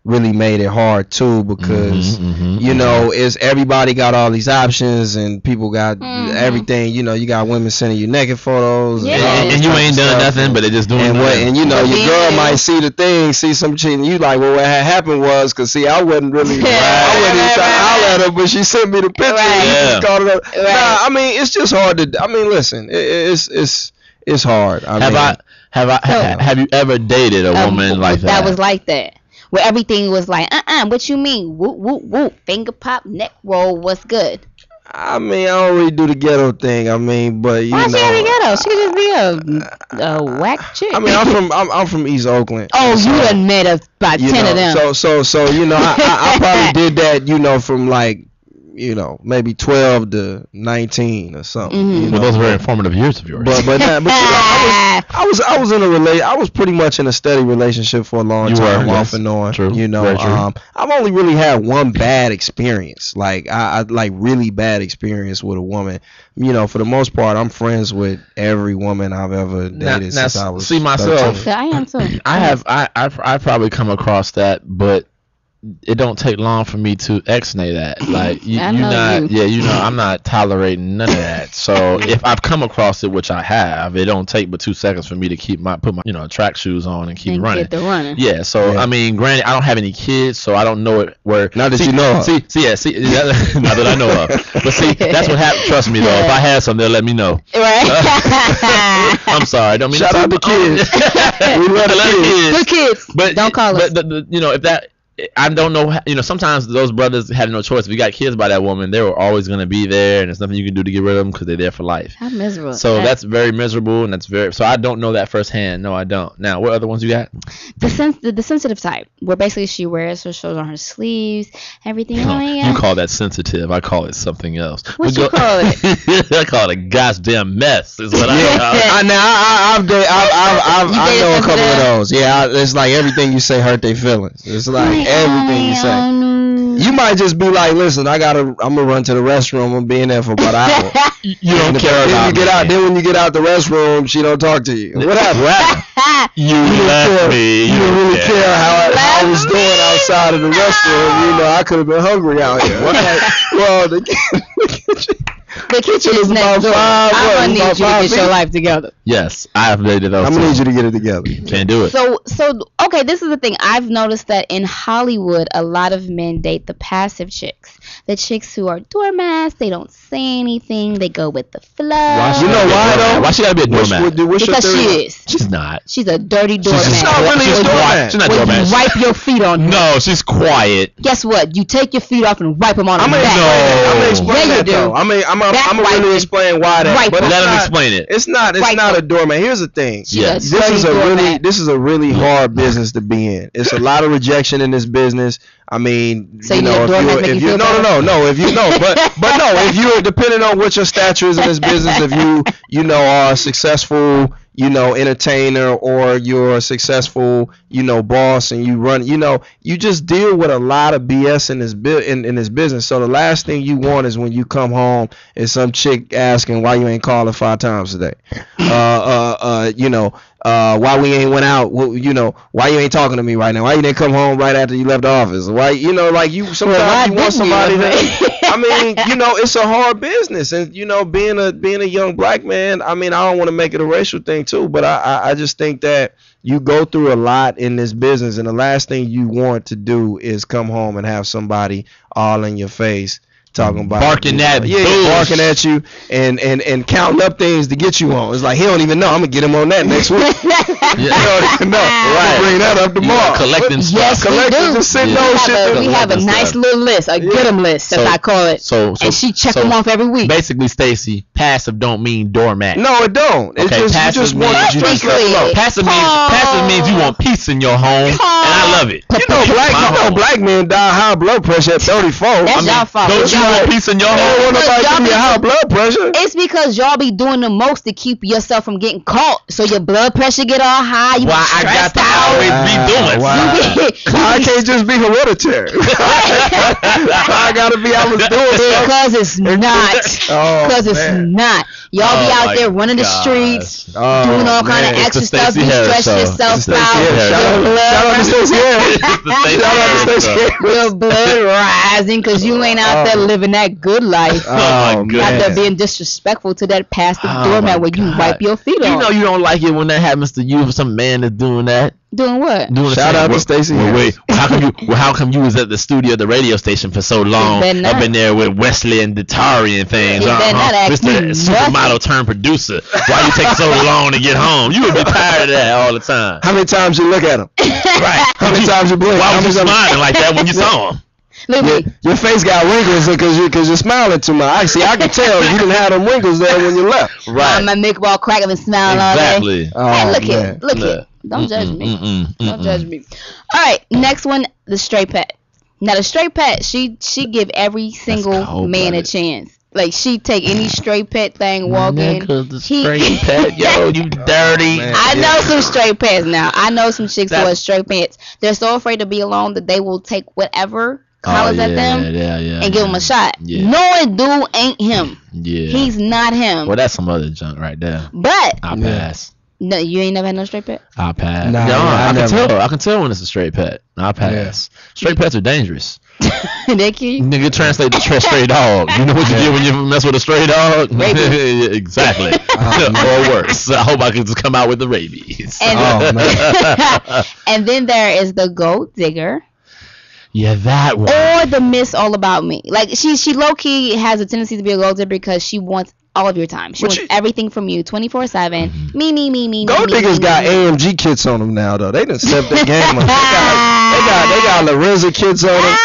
really made it hard too, because you know, it's everybody got all these options and people got everything. You know, you got women sending you naked photos, and you ain't done nothing, but they just doing nothing. And you know, your girl might see the thing, see some cheating. You like, well, what had happened was, cause see, I wasn't really, I wasn't even trying to holler at her, but she sent me the picture. And you just called it up. Nah, I mean, it's just hard to. I mean, listen, it's hard. Have you ever dated a woman like that? That was like that. Where everything was like, what you mean? Whoop, whoop, whoop. Finger pop, neck roll, what's good? I mean, I don't really do the ghetto thing. I mean, but you know. Why she gotta be ghetto? She could just be a whack chick. I mean, I'm from East Oakland. Oh, so, you done met about 10 of them. So you know, I probably did that, you know, from like, you know, maybe 12 to 19 or something. You know? Well, those are very informative years of yours. But you know, I was in a I was pretty much in a steady relationship for a long time, off and on. True. You know, I've only really had one bad experience, like I like really bad experience with a woman. You know, for the most part, I'm friends with every woman I've ever dated since I was. See myself. 13. I am too. I've probably come across that, but it don't take long for me to ex-nay that. Like I'm not tolerating none of that. So if I've come across it, which I have, it don't take but 2 seconds for me to put my track shoes on and keep running. Get the running. Yeah. So I mean, granted, I don't have any kids, so I don't know it where. Not that you know of. See, not that I know of. But see, that's what happened. Trust me though. If I had some, they'll let me know. Right. I'm sorry. I don't mean shout out the kids. We love the kids. Good kids. But don't call us. But you know, if that. I don't know, you know, sometimes those brothers had no choice. If you got kids by that woman, they were always going to be there, and there's nothing you can do to get rid of them because they're there for life. How miserable. So that's very miserable, and so I don't know that firsthand. No, I don't. Now, what other ones you got? The sensitive type, where basically she wears her shows on her sleeves, everything. You call that sensitive. I call it something else. What you call it? I call it a goddamn mess, is what I call it. I know a couple of those. Yeah, it's like everything you say hurt their feelings. It's like everything you say. You might just be like, listen, I'm gonna run to the restroom. I'm being there for about an hour. You don't care about me. Then when you get out the restroom, she don't talk to you. What happened? You left me. You didn't really care how I was doing outside of the restroom. You know, I could have been hungry out here. Well, the kitchen is next door. I'm gonna need you to get your life together. Yes, I have dated those. I'm gonna need you to get it together. Can't do it. So okay, this is the thing. I've noticed that in Hollywood, a lot of men date the passive chicks, the chicks who are doormats. They don't say anything. They go with the flow. You know why though? Why she gotta be a doormat? Because she is. She's not. She's a dirty doormat. She's not really a doormat. She's not a doormat. You wipe your feet on her. No, she's quiet. Guess what? You take your feet off and wipe them on her back. I'm gonna explain that though. I'm gonna really explain why that. Right, but let him explain it. It's not a doormat. Here's the thing. Yes. This is a really hard business to be in. It's a lot of rejection in this business. I mean, so if you're depending on what your stature is in this business, if you know are a successful, you know, entertainer, or you're a successful, you know, boss, and you run, you know, you just deal with a lot of BS in this in this business. So the last thing you want is when you come home is some chick asking why you ain't calling 5 times a day. You know, why we ain't went out, you know, why you ain't talking to me right now, why you didn't come home right after you left the office, why, you know, like you sometimes you want somebody to, I mean, you know, it's a hard business, and you know, being a young black man, I mean, I don't want to make it a racial thing too, but I just think that you go through a lot in this business, and the last thing you want to do is come home and have somebody all in your face talking about barking at you and counting up things to get you on. It's like, he don't even know. I'm gonna get him on that next week. You don't even know. Right. Bring that up tomorrow. Collecting stuff. Just sitting those shit. We have a nice little list, a get 'em list, as I call it. And she check them off every week. Basically, Stacy, passive don't mean doormat. No, it don't. It's okay, passive means you want peace in your home, and I love it. You know, black men die high blood pressure at 34. That's your fault. Don't you want peace in your home. don't want nobody to give me high blood pressure. It's because y'all be doing the most to keep yourself from getting caught, so your blood pressure get all high. You Why I got to always be doing something? I can't just be hereditary. I gotta be. I was doing because it's not. Because it's not. Y'all be out there running the streets, doing all kind of extra stuff. Be stressing yourself out. Your blood rising because you ain't out there living that good life. Out there being disrespectful to that passive doormat where you wipe your feet off. You know you don't like it when that happens to you. Some man is doing that. Doing what? Shout out to Staci. Wait, how come you was at the studio at the radio station for so long? Up in there with Wesley and Datari and things. Mr. Supermodel turned producer. Why you take so long to get home? You would be tired of that all the time. How many times you look at him? Right. How many times you blink? Why was you smiling like that when you saw him? Your face got wrinkles because you're smiling too much. I can tell you didn't have them wrinkles there when you left. Right. My makeup all cracked and smiling all day. Exactly. Hey, look it. Don't judge me. Don't judge me. All right, next one, the straight pet. Now the straight pet, she give every single man a chance. Like she take any straight pet thing, walk in. The straight pet, yo, you dirty. I know some straight pets now. I know some chicks who are straight pets. They're so afraid to be alone that they will take whatever hollers at them and give them a shot. Knowing dude ain't him. Yeah. He's not him. Well, that's some other junk right there. But I'll pass. No, you ain't never had no straight pet? I'll pass. Nah, I can tell when it's a straight pet. I'll pass. Yeah. Straight pets are dangerous. They kill you? Nigga, translate to stray dog. You know what you get when you mess with a stray dog? Exactly. Or worse. I hope I can just come out with the rabies. And, and then there is the gold digger. Yeah, that one. Or the Miss All About Me. Like she low key has a tendency to be a gold digger because she wants all of your time. She wants everything from you 24/7. Me. Gold diggers got AMG kits on them now though. They done stepped their game up. They got Lorenzo kits on them.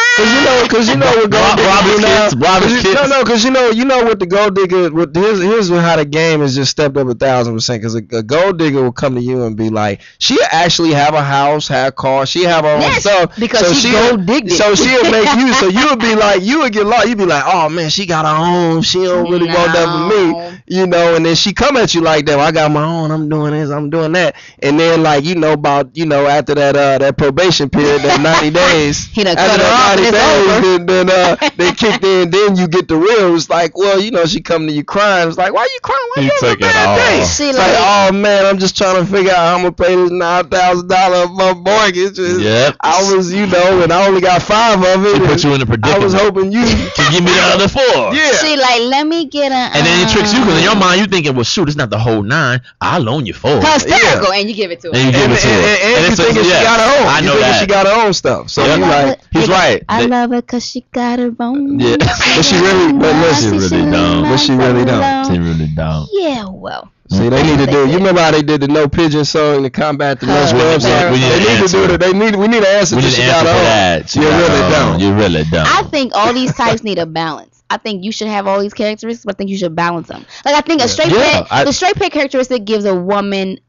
Cause you know what gold diggers now. No, cause you know what the gold digger. Here's how the game has just stepped up 1,000%. Cause a gold digger will come to you and be like, she actually have a house, have a car, she have her own stuff. Because she gold digged it. So she'll make you. So you would be like, you would get lost. You'd be like, oh man, she got her own. She don't really want that for me. You know, and then she come at you like that. Well, I got my own. I'm doing this. I'm doing that. And then like after that probation period, that 90 days. He done cut her off and it's over. Then they kicked in. Then you get the real. It's like, well, she come to you crying. It's like, why you crying? Why you having a bad day? It's like, oh man, I'm just trying to figure out how I'm gonna pay this $9,000 a month mortgage. I was, and I only got 5 of it. She put you in a predicament. I was hoping you to give me the other 4. Yeah. She like, let me get a. And then he tricks you because in your mind you thinking, well, shoot, it's not the whole 9. I'll loan you 4. Hysterical, and you give it to her. And you thinking she got her own. I know that. She got her own stuff. So you like, he's right. I love her because she got her own. Yeah. But she really, don't. But she really don't. She really don't. Yeah, well. See, they need to do. You remember how they did the no pigeon song to combat the no scrub song? They need to do it. We need to answer this. She got her own. You really don't. You really don't. I think all these types need a balance. I think you should have all these characteristics, but I think you should balance them. Like I think a straight pet, the straight pet characteristic gives a woman,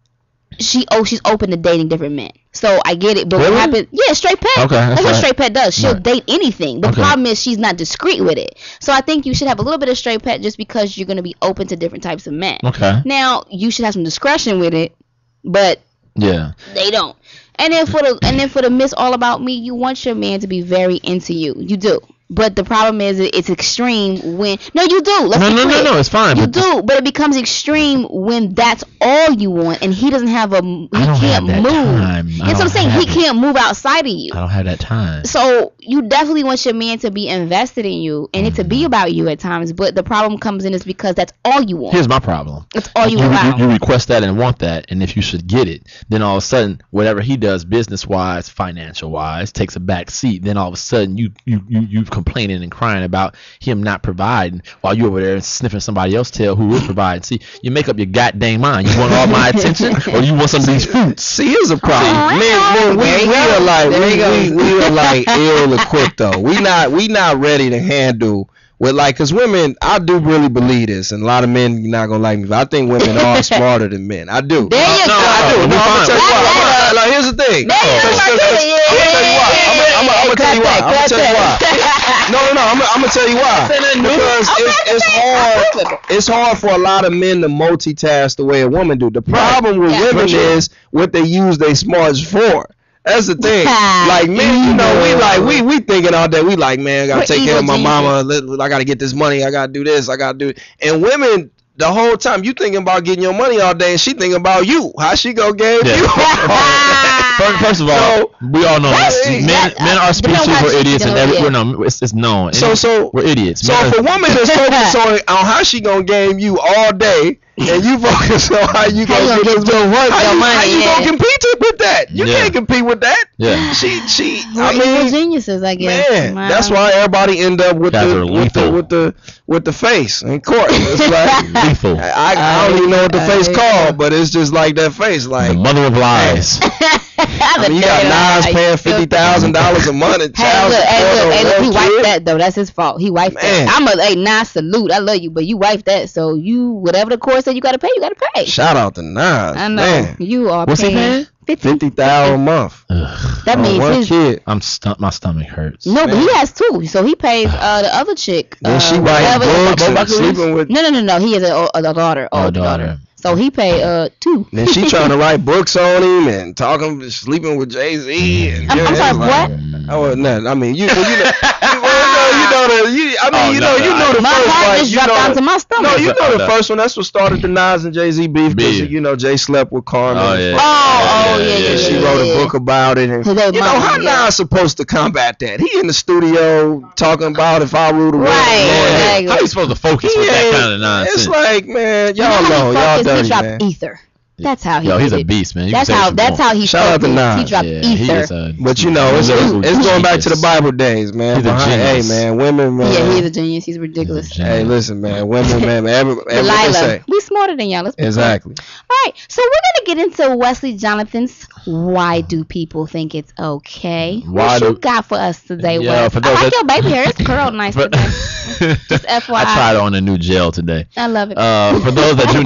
she's open to dating different men. So I get it, but what happens? Yeah, straight pet. Okay, that's what straight pet does. She'll date anything. The problem is she's not discreet with it. So I think you should have a little bit of straight pet just because you're gonna be open to different types of men. Okay. Now you should have some discretion with it, but they don't. And then for the Miss All About Me, you want your man to be very into you. You do. But the problem is it's extreme when you do. No, it's fine. You do, but it becomes extreme when that's all you want, and he doesn't have he can't move. Time. That's what I'm saying. He can't move outside of you. I don't have that time. So you definitely want your man to be invested in you and it to be about you at times. But the problem comes in is because that's all you want. Here's my problem. That's all you want. You request that and want that, and if you should get it, then all of a sudden whatever he does business wise, financial wise, takes a back seat. Then all of a sudden you complaining and crying about him not providing while you over there sniffing somebody else's tail who is providing. See, you make up your goddamn mind. You want all my attention or you want some of these fruits? See, here's a problem. We are like ill equipped though. We not ready to handle with cause women, I do really believe this, and a lot of men are not gonna like me, but I think women are smarter than men. I do. There you go. I do. I'm gonna tell you why. Here's the thing. I'm gonna tell you why. I'm gonna tell you why. Because it's hard for a lot of men to multitask the way a woman do. The problem with women is what they use their smarts for. That's the thing. Like, man, you know, we thinking all day. We like, man, I gotta take care of my mama. I gotta get this money. I gotta do this. I gotta do it. And women, the whole time you thinking about getting your money all day, and she thinking about you. How she gonna give you? First of all, we all know men are species for idiots, and it's known. So we're idiots. So if a woman is focused on how she gonna game you all day, and you focus on how you gonna get to work, how you gonna compete with that? You can't compete with that. Yeah. I mean, geniuses, I guess. Man, that's why everybody end up with the face in court. It's like lethal. I don't even know what the face called, but it's just like that face, like the mother of lies. I mean, you got Nas paying $50,000 a month in child support. Look, he wiped that though. That's his fault. He wiped that. Nas, salute. I love you, but you wiped that. So whatever the court said you gotta pay, you gotta pay. Shout out to Nas. I know. Man. You are What's paying. He paying? $50,000 a month. That means his kid. My stomach hurts. No, but he has two. So he pays the other chick. Then she writes books and sleeping with. No. He has a daughter. Daughter. So he paid 2. Then she trying to write books on him and sleeping with Jay-Z. And I'm sorry, what? Oh, no. I mean, you know the first one. Just dropped down to my stomach. No, you know the first one. That's what started the Nas and Jay-Z beef. Because, you know, Jay slept with Carmen. Yeah. She wrote a book about it. And, you know, how Nas supposed to combat that? He in the studio talking about if I rule the world. Right. How you supposed to focus with that kind of nonsense? It's like, man, y'all know. Y'all dirty, he dropped man. ether. That's how he. He's a beast, man. That's how he. Shout out to Nas. He dropped ether. But you know, it's going back to the Bible days, man. He's a genius. Hey, man, women, man. Yeah, he's a genius. He's ridiculous. Hey, listen, man, women, man. Delilah, we smarter than y'all. Let's be exactly. All right, so we're gonna get into Wesley Jonathan's "Why Do People Think It's Okay?" What you got for us today, Wes? I like your baby hair. It's curled nice today. Just FYI. I tried on a new gel today. I love it. For those that do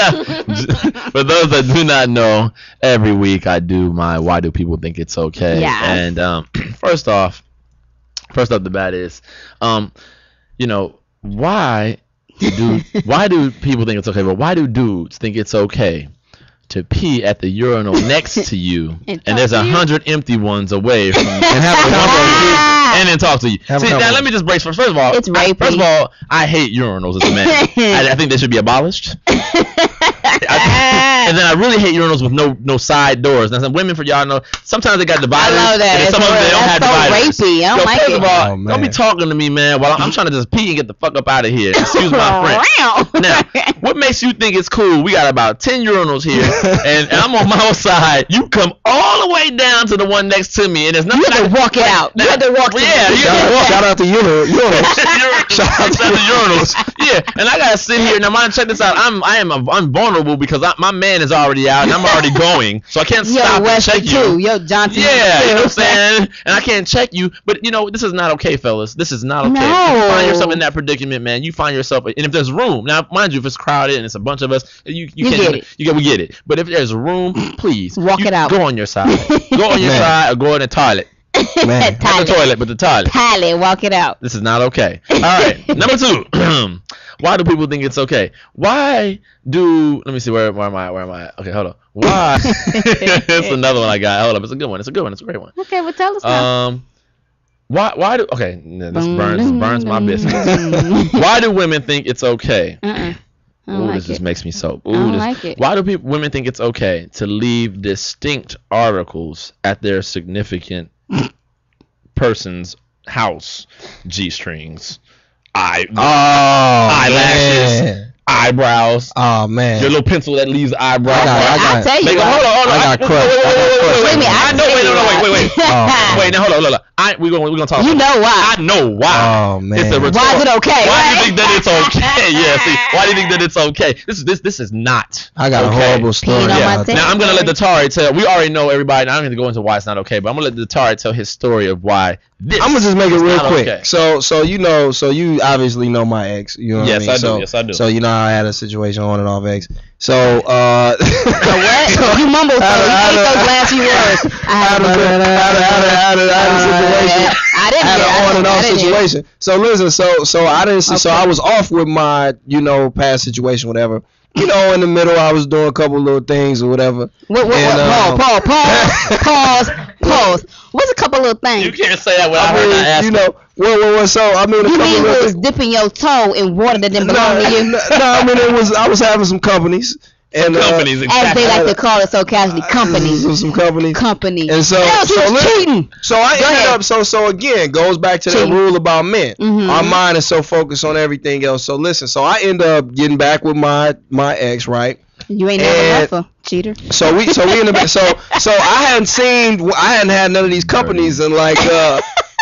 For those that do not know, every week I do my "Why Do People Think It's Okay?" Yes. And first off the bat is, you know, why do people think it's okay? But why do dudes think it's okay to pee at the urinal next to you, and there's 100 empty ones away from you, and have a conversation, and then talk to you? See, now let me just break first of all. It's rapey. First of all, I hate urinals as a man. I think they should be abolished. And then I really hate urinals with no side doors. Now, some women, for y'all know, sometimes they got dividers. I love that. And some of them they don't have dividers. Rapey. I don't like first it. Of all, don't be talking to me, man, while I'm trying to just pee and get the fuck up out of here. Excuse my French. Now, what makes you think it's cool? We got about 10 urinals here, and I'm on my side. You come all the way down to the one next to me, and there's nothing. You had to walk it out. You had to walk it out. Shout out to urinals. Shout out to the urinals. Yeah, and I gotta sit here. Now, mind, check this out. I'm vulnerable because my man is already out and I'm already going, so I can't stop and check you. Yo, Johnson. Yeah, you know what I'm saying? And I can't check you, but you know, this is not okay, fellas. This is not okay. No. You find yourself in that predicament, man. You find yourself, and if there's room, now mind you, if it's crowded and it's a bunch of us, we get it. But if there's room, please walk it out. Go on your side. Go on your side or go in the toilet. Man. Not the toilet, but the toilet. Toilet, walk it out. This is not okay. All right, number 2. Why do people think it's okay? Let me see, where am I? Okay, hold on. Why? It's another one I got. Hold up, it's a good one. It's a great one. Okay, well, tell us now. Why do, okay, this burns my biscuits. Why do women think it's okay? This just makes me so. Why do women think it's okay to leave distinct articles at their significant person's house? G-strings, eyelashes, eyebrows. Oh man, your little pencil that leaves eyebrows. I'll tell you. Hold on. I got crushed. Wait, now hold on. We're gonna talk. You know why? I know why. Oh man. It's a retort. Why is it okay? Why do you think that it's okay? Yeah. See, why do you think that it's okay? This is not. I got okay. a horrible story. Now I'm gonna let Datari tell. We already know everybody. And I'm gonna go into why it's not okay, but I'm gonna let Datari tell his story of why. I'm gonna just make it real quick. Okay. So you obviously know my ex. You know what I mean? I do. Yes, I do. So you know I had a situation on and off ex. So what? You mumbled. You ate those last few words. I had a situation. I had an on and off situation. So listen, so I didn't see. Okay. So I was off with my, past situation, whatever. In the middle, I was doing a couple little things or whatever. Pause. What's a couple little things? You can't say that without her not asking. So I mean, you mean you was dipping your toe in water that didn't belong to you? No, I mean I was having some companies. And companies, exactly. As they like to call it so casually, companies. Some companies. Company. And so cheating. So I ended up. So again, goes back to that rule about men. Mm-hmm. Our mind is so focused on everything else. So listen. So I end up getting back with my ex, right? You ain't never left her, cheater. So we in the so I hadn't had none of these companies in like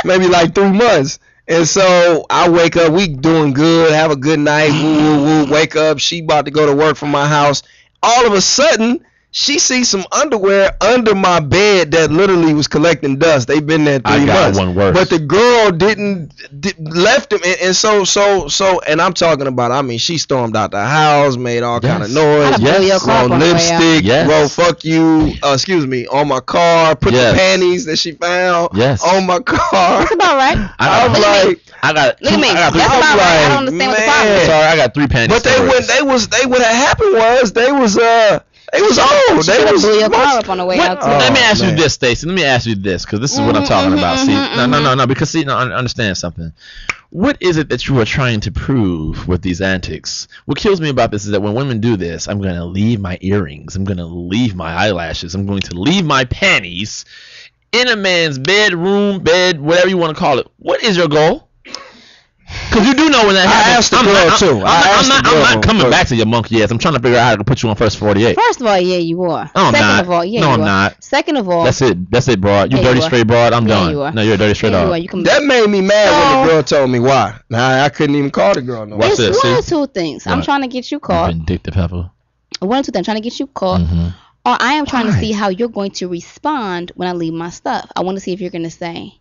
maybe like 3 months. And so I wake up, we doing good, have a good night, woo, wake up, she about to go to work from my house. All of a sudden, she sees some underwear under my bed that literally was collecting dust. They've been there 3 months. One worse. But the girl left him, and so, and I'm talking about. I mean, she stormed out the house, made all kind of noise. Wrote lipstick. Wrote "fuck you." Excuse me, on my car. Put the panties that she found on my car. That's about right. I got. Look at me. That's about right. I don't understand what the problem is. Sorry, I got 3 panties. But what had happened was they was old. They was blew your car up on the way out too. Let me ask you this, Stacy. Let me ask you this, because this is what I'm talking about. See, no. Because see, understand something. What is it that you are trying to prove with these antics? What kills me about this is that when women do this, I'm going to leave my earrings. I'm going to leave my eyelashes. I'm going to leave my panties in a man's bedroom, bed, whatever you want to call it. What is your goal? Because you do know when that happens. I asked the girl too. I'm not coming back to your monkey ass. I'm trying to figure out how to put you on first 48. First of all, yeah, you are. No, I'm Second not. of all, yeah, no, you I'm are. not. Second of all, that's it, broad. You dirty straight broad. I'm done. You are. No, you're a dirty straight dog. That made me mad when the girl told me why. Nah, I couldn't even call the girl no more. It's one or two things. I'm trying to get you caught. Vindictive heifer. One or two things. I'm trying to get you caught. Or I am trying to see how you're going to respond when I leave my stuff. I want to see if you're going to say,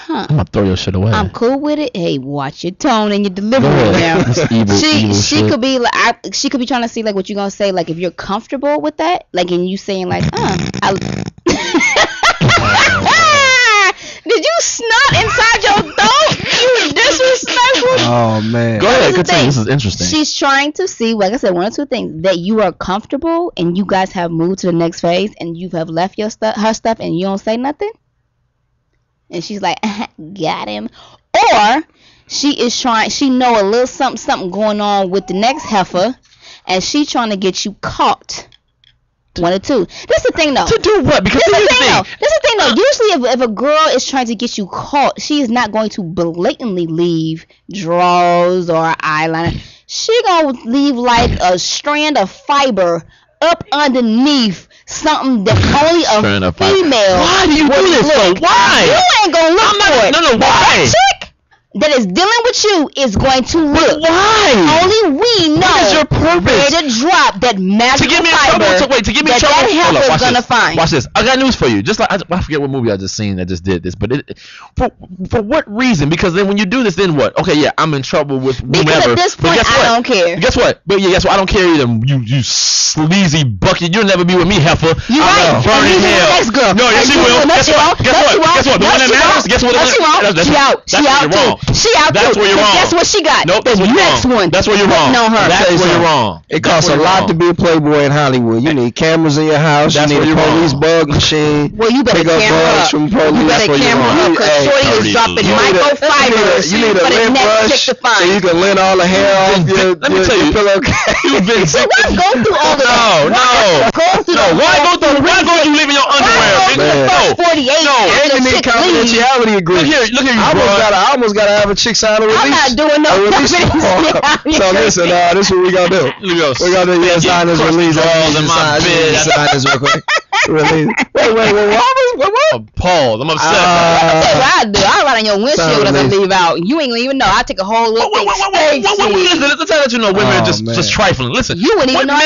I'm gonna throw your shit away. I'm cool with it. Hey, watch your tone and your delivery now. She could be like, she could be trying to see like what you're gonna say. Like if you're comfortable with that, like and you saying like, did you snot inside your throat? You disrespectful. Oh man. Go ahead, continue. This is interesting. She's trying to see, like I said, one or two things that you are comfortable and you guys have moved to the next phase and you have left your her stuff and you don't say nothing. And she's like, got him. Or she is trying, she know a little something going on with the next heifer, and she trying to get you caught. One or two. This the thing though. To do what? Because this the thing though. Usually if a girl is trying to get you caught, she is not going to blatantly leave drawers or eyeliner. She gonna leave like a strand of fiber up underneath something that only a female. Why do you do this though? Why? You ain't gonna look for it. No, why? That chick that is dealing with you is going to look. Why? Only we know. What is your purpose? Where to drop that magical fiber to give me trouble. That heifer is gonna find. Watch this. I got news for you. Just like I forget what movie I just seen that just did this, but for what reason? Because then when you do this, then what? Okay, yeah, I'm in trouble with whomever. Because at this point, I don't care. Guess what? But yeah, guess what? I don't care either. You sleazy bucket. You'll never be with me, heifer. You right. Burning hell. Next girl. No, yes, she will. Guess what? The one that matters. Guess what? She out. She out too. She out too. That's where you're wrong. Guess what she got? Nope, that's where you're next wrong. one. That's where you're wrong. That's where you're wrong. It costs a lot to be a playboy in Hollywood. You need cameras in your house. That's you need a police bug machine. Well, you better camera up. You better camera up because Shorty is dropping microfibers You need a lint brush so you can lint all the hair off your pillowcase. You've been why go through all of that? No. Why go through leaving your underwear? No. 48. No. And you need confidentiality agreement. Look here, you I almost gotta have a chick sign a release. I'm not doing no confidentiality. So listen, this is what we gotta do. We gotta do sign this release. In my bed. Sign this real quick. Release. Wait. What? Pause. I'm upset. That's what I do. I write on your windshield as I leave out. You ain't even know. I take a whole little thing. Listen, let's let you know women are just trifling. Listen, you wouldn't even know.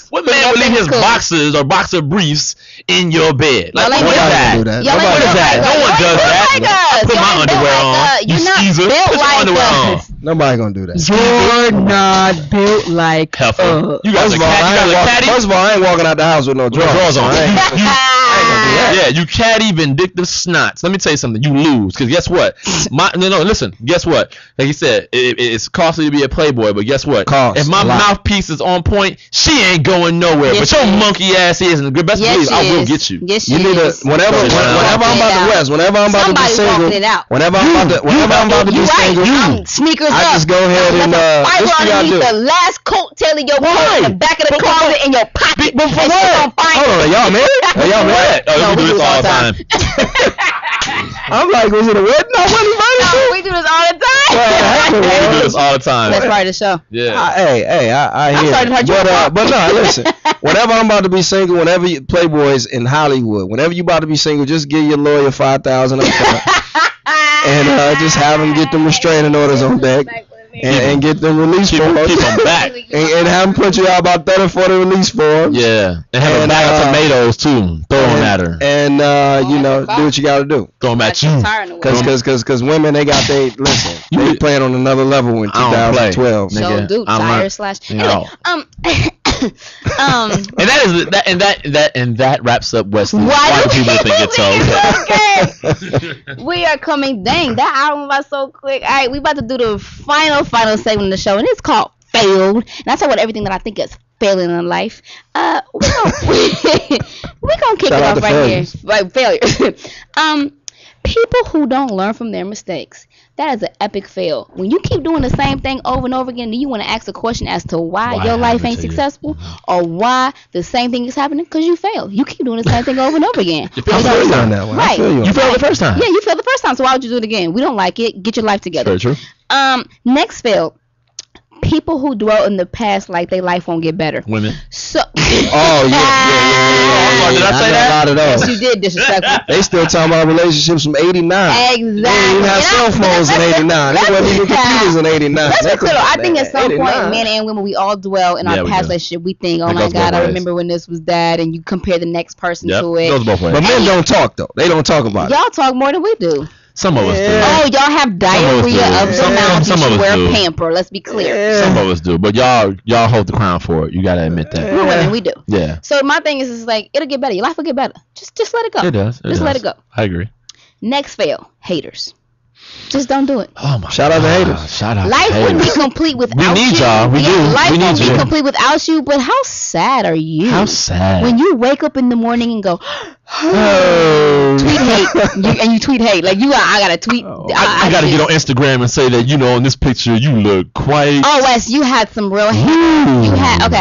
What man would leave his boxers or boxer briefs in your bed? Like, what is that? No one does that. Put my underwear on. You skeezer. Put your underwear on. Nobody gonna do that. You're not built like heifer. First of all, I ain't walking out the house with no drawers on. I Yeah, you catty, vindictive snots. Let me tell you something. You lose, because guess what? Listen. Guess what? Like you said, it's costly to be a playboy, but guess what? If my mouthpiece is on point, she ain't going nowhere. Yes, but your monkey ass is, and best believe I will get you. Yes, you need to. Whenever I'm about to be single, sneakers I just go ahead and this what y'all do. The last coat tail of your coat in the back of the closet in your pocket. But for what? Hold on, y'all married? Are y'all married? No, we do this all the time. I'm like, was it a wedding? No, we do this all the time. We do this all the time. That's part of the show. Yeah. I hear it. But no, listen. Whenever I'm about to be single, whenever you Playboys in Hollywood, whenever you about to be single, just give your lawyer $5,000 up front. And just have them get them restraining orders on deck. And get them release forms. Keep them back. and have them put you out about 30, 40 release forms. Yeah. And have a bag of tomatoes, too. Throw them at her. And, do what you got to do. Throw them at you. Because women, they playing on another level in 2012. So, dude, tire slash. Anyway, and that wraps up Wesley. Why do people think it's okay? We are coming. Dang, that album was so quick. All right, we about to do the final segment of the show, and it's called Failed. And I talk about everything that I think is failing in life. We're gonna kick it off right here. Right, failures. People who don't learn from their mistakes. That is an epic fail. When you keep doing the same thing over and over again, do you want to ask a question as to why your life ain't successful, or why the same thing is happening? Because you failed. You keep doing the same thing over and over again. You failed the first time. Right. You failed the first time. Yeah, you failed the first time. So why would you do it again? We don't like it. Get your life together. Very true. Next fail. People who dwell in the past like their life won't get better. Women. So. Oh yeah. Did I say that? A lot of those. Yes, you did, disrespectful. They still talking about relationships from '89. Exactly. They didn't have cell phones in '89. They wasn't even computers in '89. Let's be clear. I think at some point, men and women, we all dwell in our past relationship. We think, oh my God, I remember when this was that, and you compare the next person to it. Goes both ways. But men don't talk though. They don't talk about it. Y'all talk more than we do. Some of us do. Oh, y'all have diarrhea of the mouth. You should wear a pamper. Let's be clear. Some of us do, but y'all hold the crown for it. You gotta admit that. We're women, we do. Yeah. So my thing is, like, it'll get better. Your life will get better. Just let it go. It does. Just let it go. I agree. Next fail, haters. Just don't do it. Oh my! Shout out to haters. Shout out. Life wouldn't be complete without you. We need y'all. We do. Life we need wouldn't you. be complete without you. But how sad are you? How sad. When you wake up in the morning and go, tweet hate, and you tweet hate. Like I gotta tweet. I gotta get on Instagram and say that on this picture you look quite. Oh, Wes, you had some real hate. You had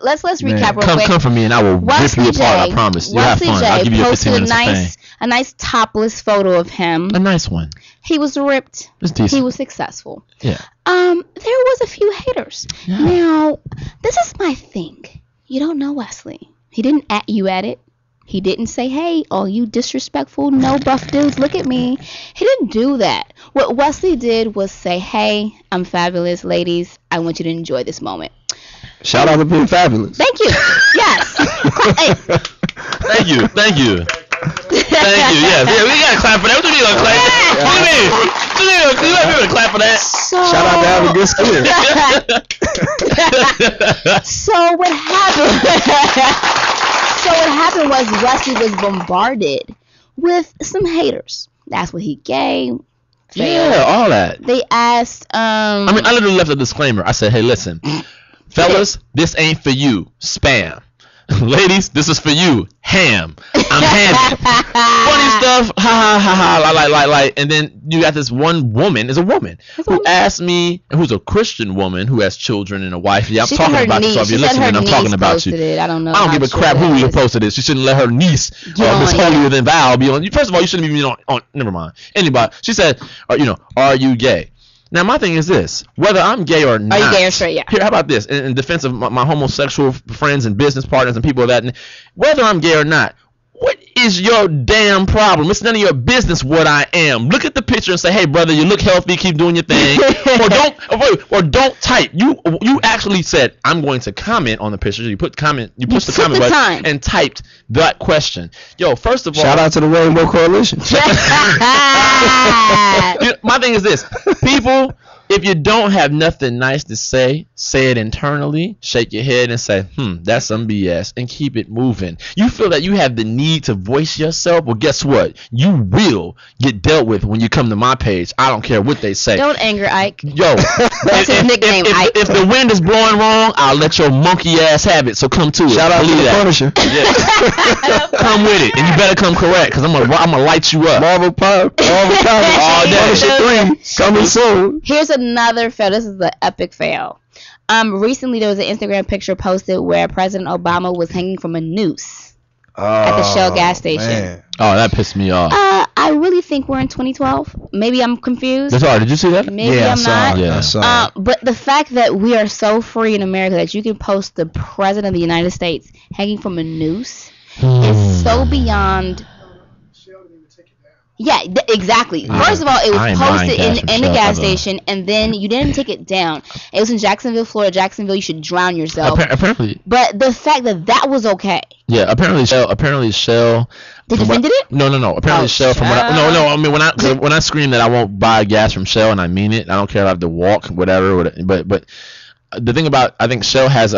Let's recap real quick. Come for me and I will rip you apart. I promise. You have fun. I'll give you 15 minutes of fame. A nice topless photo of him. A nice one. He was ripped. It's decent. He was successful. Yeah. There was a few haters. Yeah. Now, this is my thing. You don't know Wesley. He didn't at you at it. He didn't say, hey, all you disrespectful, no buff dudes, look at me. He didn't do that. What Wesley did was say, hey, I'm fabulous, ladies. I want you to enjoy this moment. Shout out to being fabulous. Thank you. Yes. Hey. Thank you. Thank you. Yes. Yeah, we gotta clap for that. What do you mean gonna clap? What do you mean? You let me clap for that. Shout out to having good skin. So what happened was Wesley was bombarded with some haters. That's what he gave. Yeah, all that. They asked I literally left a disclaimer. I said, hey, listen, fellas, this ain't for you. Spam. Ladies, this is for you. Ham. I'm hammy. Funny stuff. Ha. Like. And then you got this one woman. Is a woman who asked me, who's a Christian woman who has children and a wife. Yeah, I'm talking about you. So if you're listening, I'm talking about you. I don't know. I don't give a crap who you posted this. You shouldn't let her niece or Miss Holier Than Val be on. First of all, you shouldn't be on. Never mind. Anybody. She said, are you gay? Now, my thing is this. Whether I'm gay or not. Are you gay or straight? Yeah. Here, how about this? In defense of my homosexual friends and business partners and people of that, whether I'm gay or not, what is your damn problem? It's none of your business what I am. Look at the picture and say, hey, brother, you look healthy. Keep doing your thing. or don't type. You actually said, I'm going to comment on the picture. You pushed the comment button and typed that question. Yo, first of all. Shout out to the Rainbow Coalition. My thing is this. People If you don't have nothing nice to say it internally, shake your head and say, that's some BS, and keep it moving. You feel that you have the need to voice yourself? Well, guess what? You will get dealt with when you come to my page. I don't care what they say. Don't anger Ike. Yo, that's his nickname, Ike. If the wind is blowing wrong, I'll let your monkey ass have it. So come to it. Shout out to the Punisher. Yeah. Come with it, and you better come correct, because I'm gonna light you up. Marvel Comics all day. Punisher 3 coming soon. Here's another fail. This is the epic fail. Recently there was an Instagram picture posted where President Obama was hanging from a noose at the Shell gas station. Man. Oh, that pissed me off. I really think we're in 2012. Maybe I'm confused. That's all. Did you see that? Maybe I'm not. Yeah, I saw it. But the fact that we are so free in America that you can post the President of the United States hanging from a noose is so beyond. Yeah, exactly. First of all, it was posted in the gas station, and then you didn't take it down. It was in Jacksonville, Florida. Jacksonville, you should drown yourself. Apparently. But the fact that was okay. Yeah, apparently Shell. They defended it? No. Apparently Shell. From I mean, when I scream that I won't buy gas from Shell, and I mean it. I don't care if I have to walk, whatever. But the thing about, I think Shell has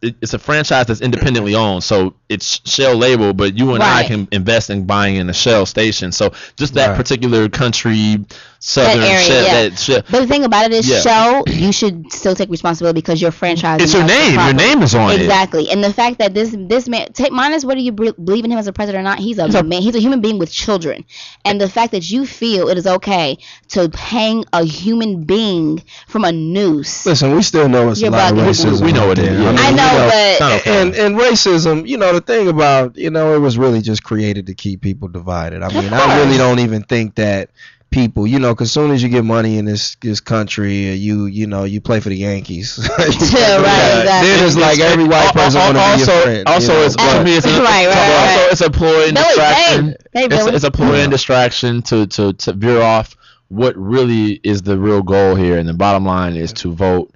it's a franchise that's independently owned, so it's Shell label, but you and I can invest in buying in a Shell station. So just that particular country, southern area, Shell. But the thing about it is, Shell, you should still take responsibility because your franchise. It's your name. Your name is on it. Exactly, and the fact that this man, take minus whether you believe in him as a president or not, he's a man. He's a human being with children, and the fact that you feel it is okay to hang a human being from a noose. Listen, we still know it's a lot of racism. We know it is. I know. But and racism, the thing about, it was really just created to keep people divided. I mean, I really don't even think that people, because as soon as you get money in this country, you play for the Yankees. Exactly. Then it's like every white person want to be your friend. Also, it's to me, it's a ploy and distraction. It's a ploy and distraction to veer off what really is the real goal here, and the bottom line is to vote.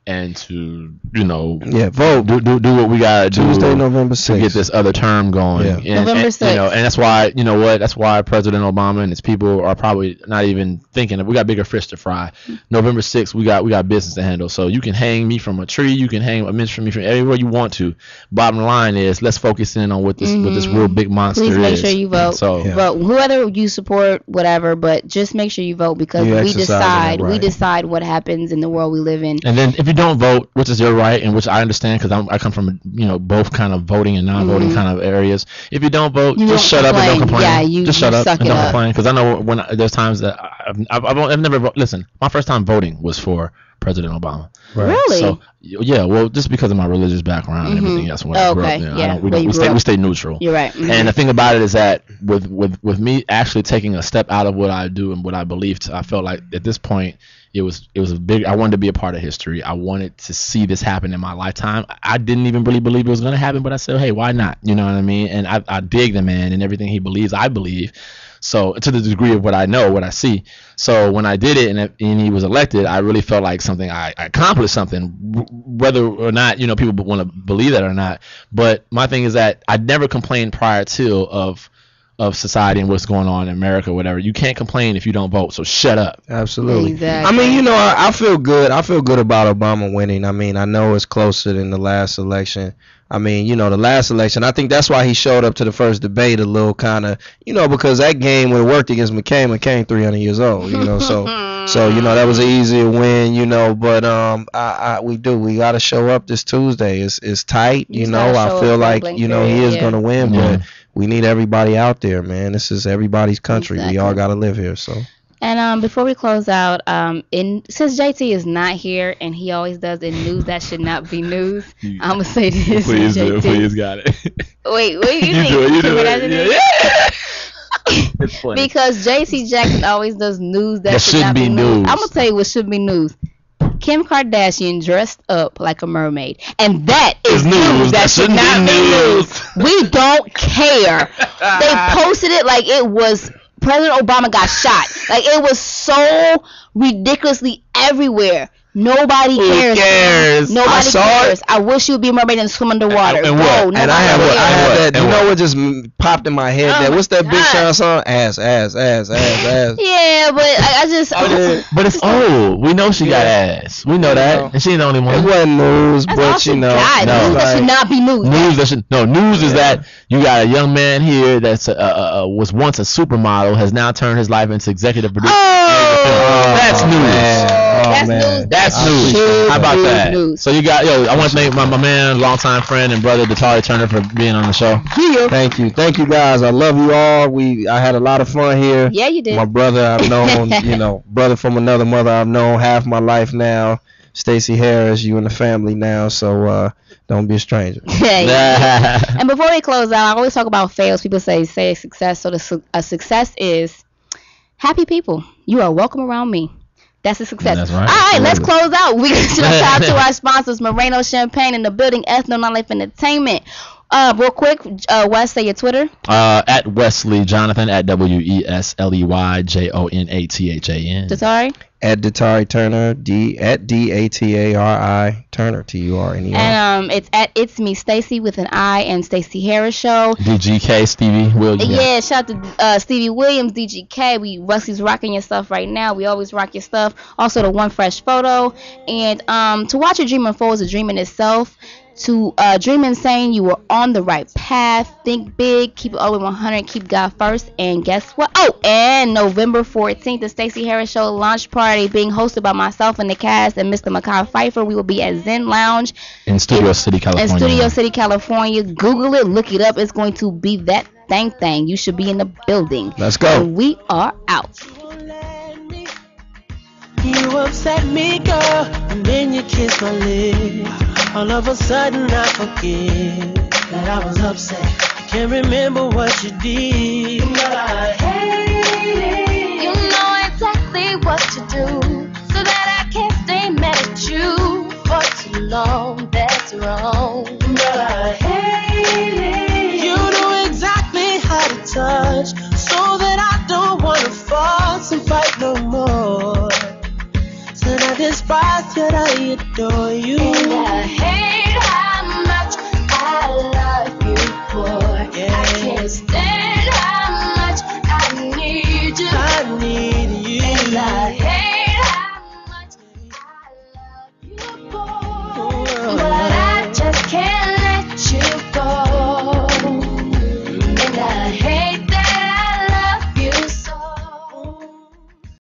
And to vote, do what we gotta do Tuesday, November 6th, to get this other term going. Yeah. November 6th. And that's why that's why President Obama and his people are probably not even thinking. We got bigger fish to fry. November 6th, we got business to handle. So you can hang me from a tree, you can hang a mensch from me from everywhere you want to. Bottom line is, let's focus in on what this real big monster is. Please make sure you vote. So vote whoever you support, whatever, but just make sure you vote, because we decide what happens in the world we live in. And then if you don't vote, which is your right, and which I understand, because I come from both kind of voting and non-voting kind of areas. If you don't vote, just shut up and don't complain. Yeah, just shut up and don't complain, because I know there's times that I've never voted. Listen, my first time voting was for President Obama. Right. Really? So yeah, well, just because of my religious background and everything else. When I grew up, we stay neutral. You're right. Mm-hmm. And the thing about it is that with me actually taking a step out of what I do and what I believed, I felt like at this point it was a big. I wanted to be a part of history. I wanted to see this happen in my lifetime. I didn't even really believe it was going to happen, but I said, hey, why not? You know what I mean? And I dig the man and everything he believes. I believe. So to the degree of what I know, what I see. So when I did it and he was elected, I really felt like I accomplished something, whether or not people want to believe that or not. But my thing is that I never complained prior to of society and what's going on in America, whatever. You can't complain if you don't vote, so shut up. Absolutely. Exactly. I mean, I feel good. I feel good about Obama winning. I mean, I know it's closer than the last election. I mean, the last election, I think that's why he showed up to the first debate a little kind of, because that game when it worked against McCain 300 years old, so that was an easier win, but we got to show up this Tuesday. It's tight, I feel like, he is going to win, but we need everybody out there, man. This is everybody's country. Exactly. We all got to live here, so. And before we close out, since JT is not here and he always does in news that should not be news, I'm gonna say this. Please JT. do it. Please got it. Wait, you think? You do it. Yeah. It's funny. Because JC Jackson always does news that should not be news. I'm gonna tell you what should be news. Kim Kardashian dressed up like a mermaid, and that is news that should not be news. We don't care. They posted it like it was President Obama got shot. Like, it was so ridiculously everywhere. Nobody cares. cares? Nobody I saw cares. I wish you would be a mermaid and swim underwater. And what? And I had that. And You what? know what just popped in my head? Oh That my what's that Big God. Sean song? Ass. Yeah, but I just. But it's old. We know she got ass. We know that, and she ain't the only It one. wasn't news, That's all but she you know, got. no. News that should not be news. News is that you got a young man here that's was once a supermodel, has now turned his life into executive producer. That's news. That's news. That's news. How about that? News. So you got I want to thank my man, longtime friend and brother Datari Turner for being on the show. Thank you guys. I love you all. I had a lot of fun here. Yeah, you did. My brother I've known, brother from another mother I've known half my life now. Staci Harris, you in the family now, so don't be a stranger. And before we close out, I always talk about fails. People say success. So a success is happy people. You are welcome around me. That's a success. That's right. All right, let's close out. We got to shout out to our sponsors, Moreno Champagne in the building, Ethno Nightlife Entertainment. Real quick, Wes, say your Twitter. At Wesley Jonathan, at WesleyJonathan. Datari. At Datari Turner, at Datari Turner, Turner. And it's at It's Me Staci with an I and Staci Harris Show. DGK Stevie Williams. Yeah, shout out to Stevie Williams, DGK. Wesley's rocking your stuff right now. We always rock your stuff. Also, the One Fresh Photo. And to watch a dream unfold is a dream in itself. To dream insane, you were on the right path. Think big, keep it all the way 100, keep God first. And guess what? Oh, and November 14th, the Staci Harris Show launch party being hosted by myself and the cast and Mr. Makai Pfeiffer. We will be at Zen Lounge in Studio City, California. Google it, look it up. It's going to be that thing. You should be in the building. Let's go. And we are out. You upset me, girl, and then you kissed my lips. All of a sudden I forget that I was upset. I can't remember what you did, but I hate it. You know exactly what to do, so that I can't stay mad at you for too long. That's wrong, but I hate it. You know exactly how to touch, so that I don't wanna fuss and fight no more. Said I despise, yet I adore you.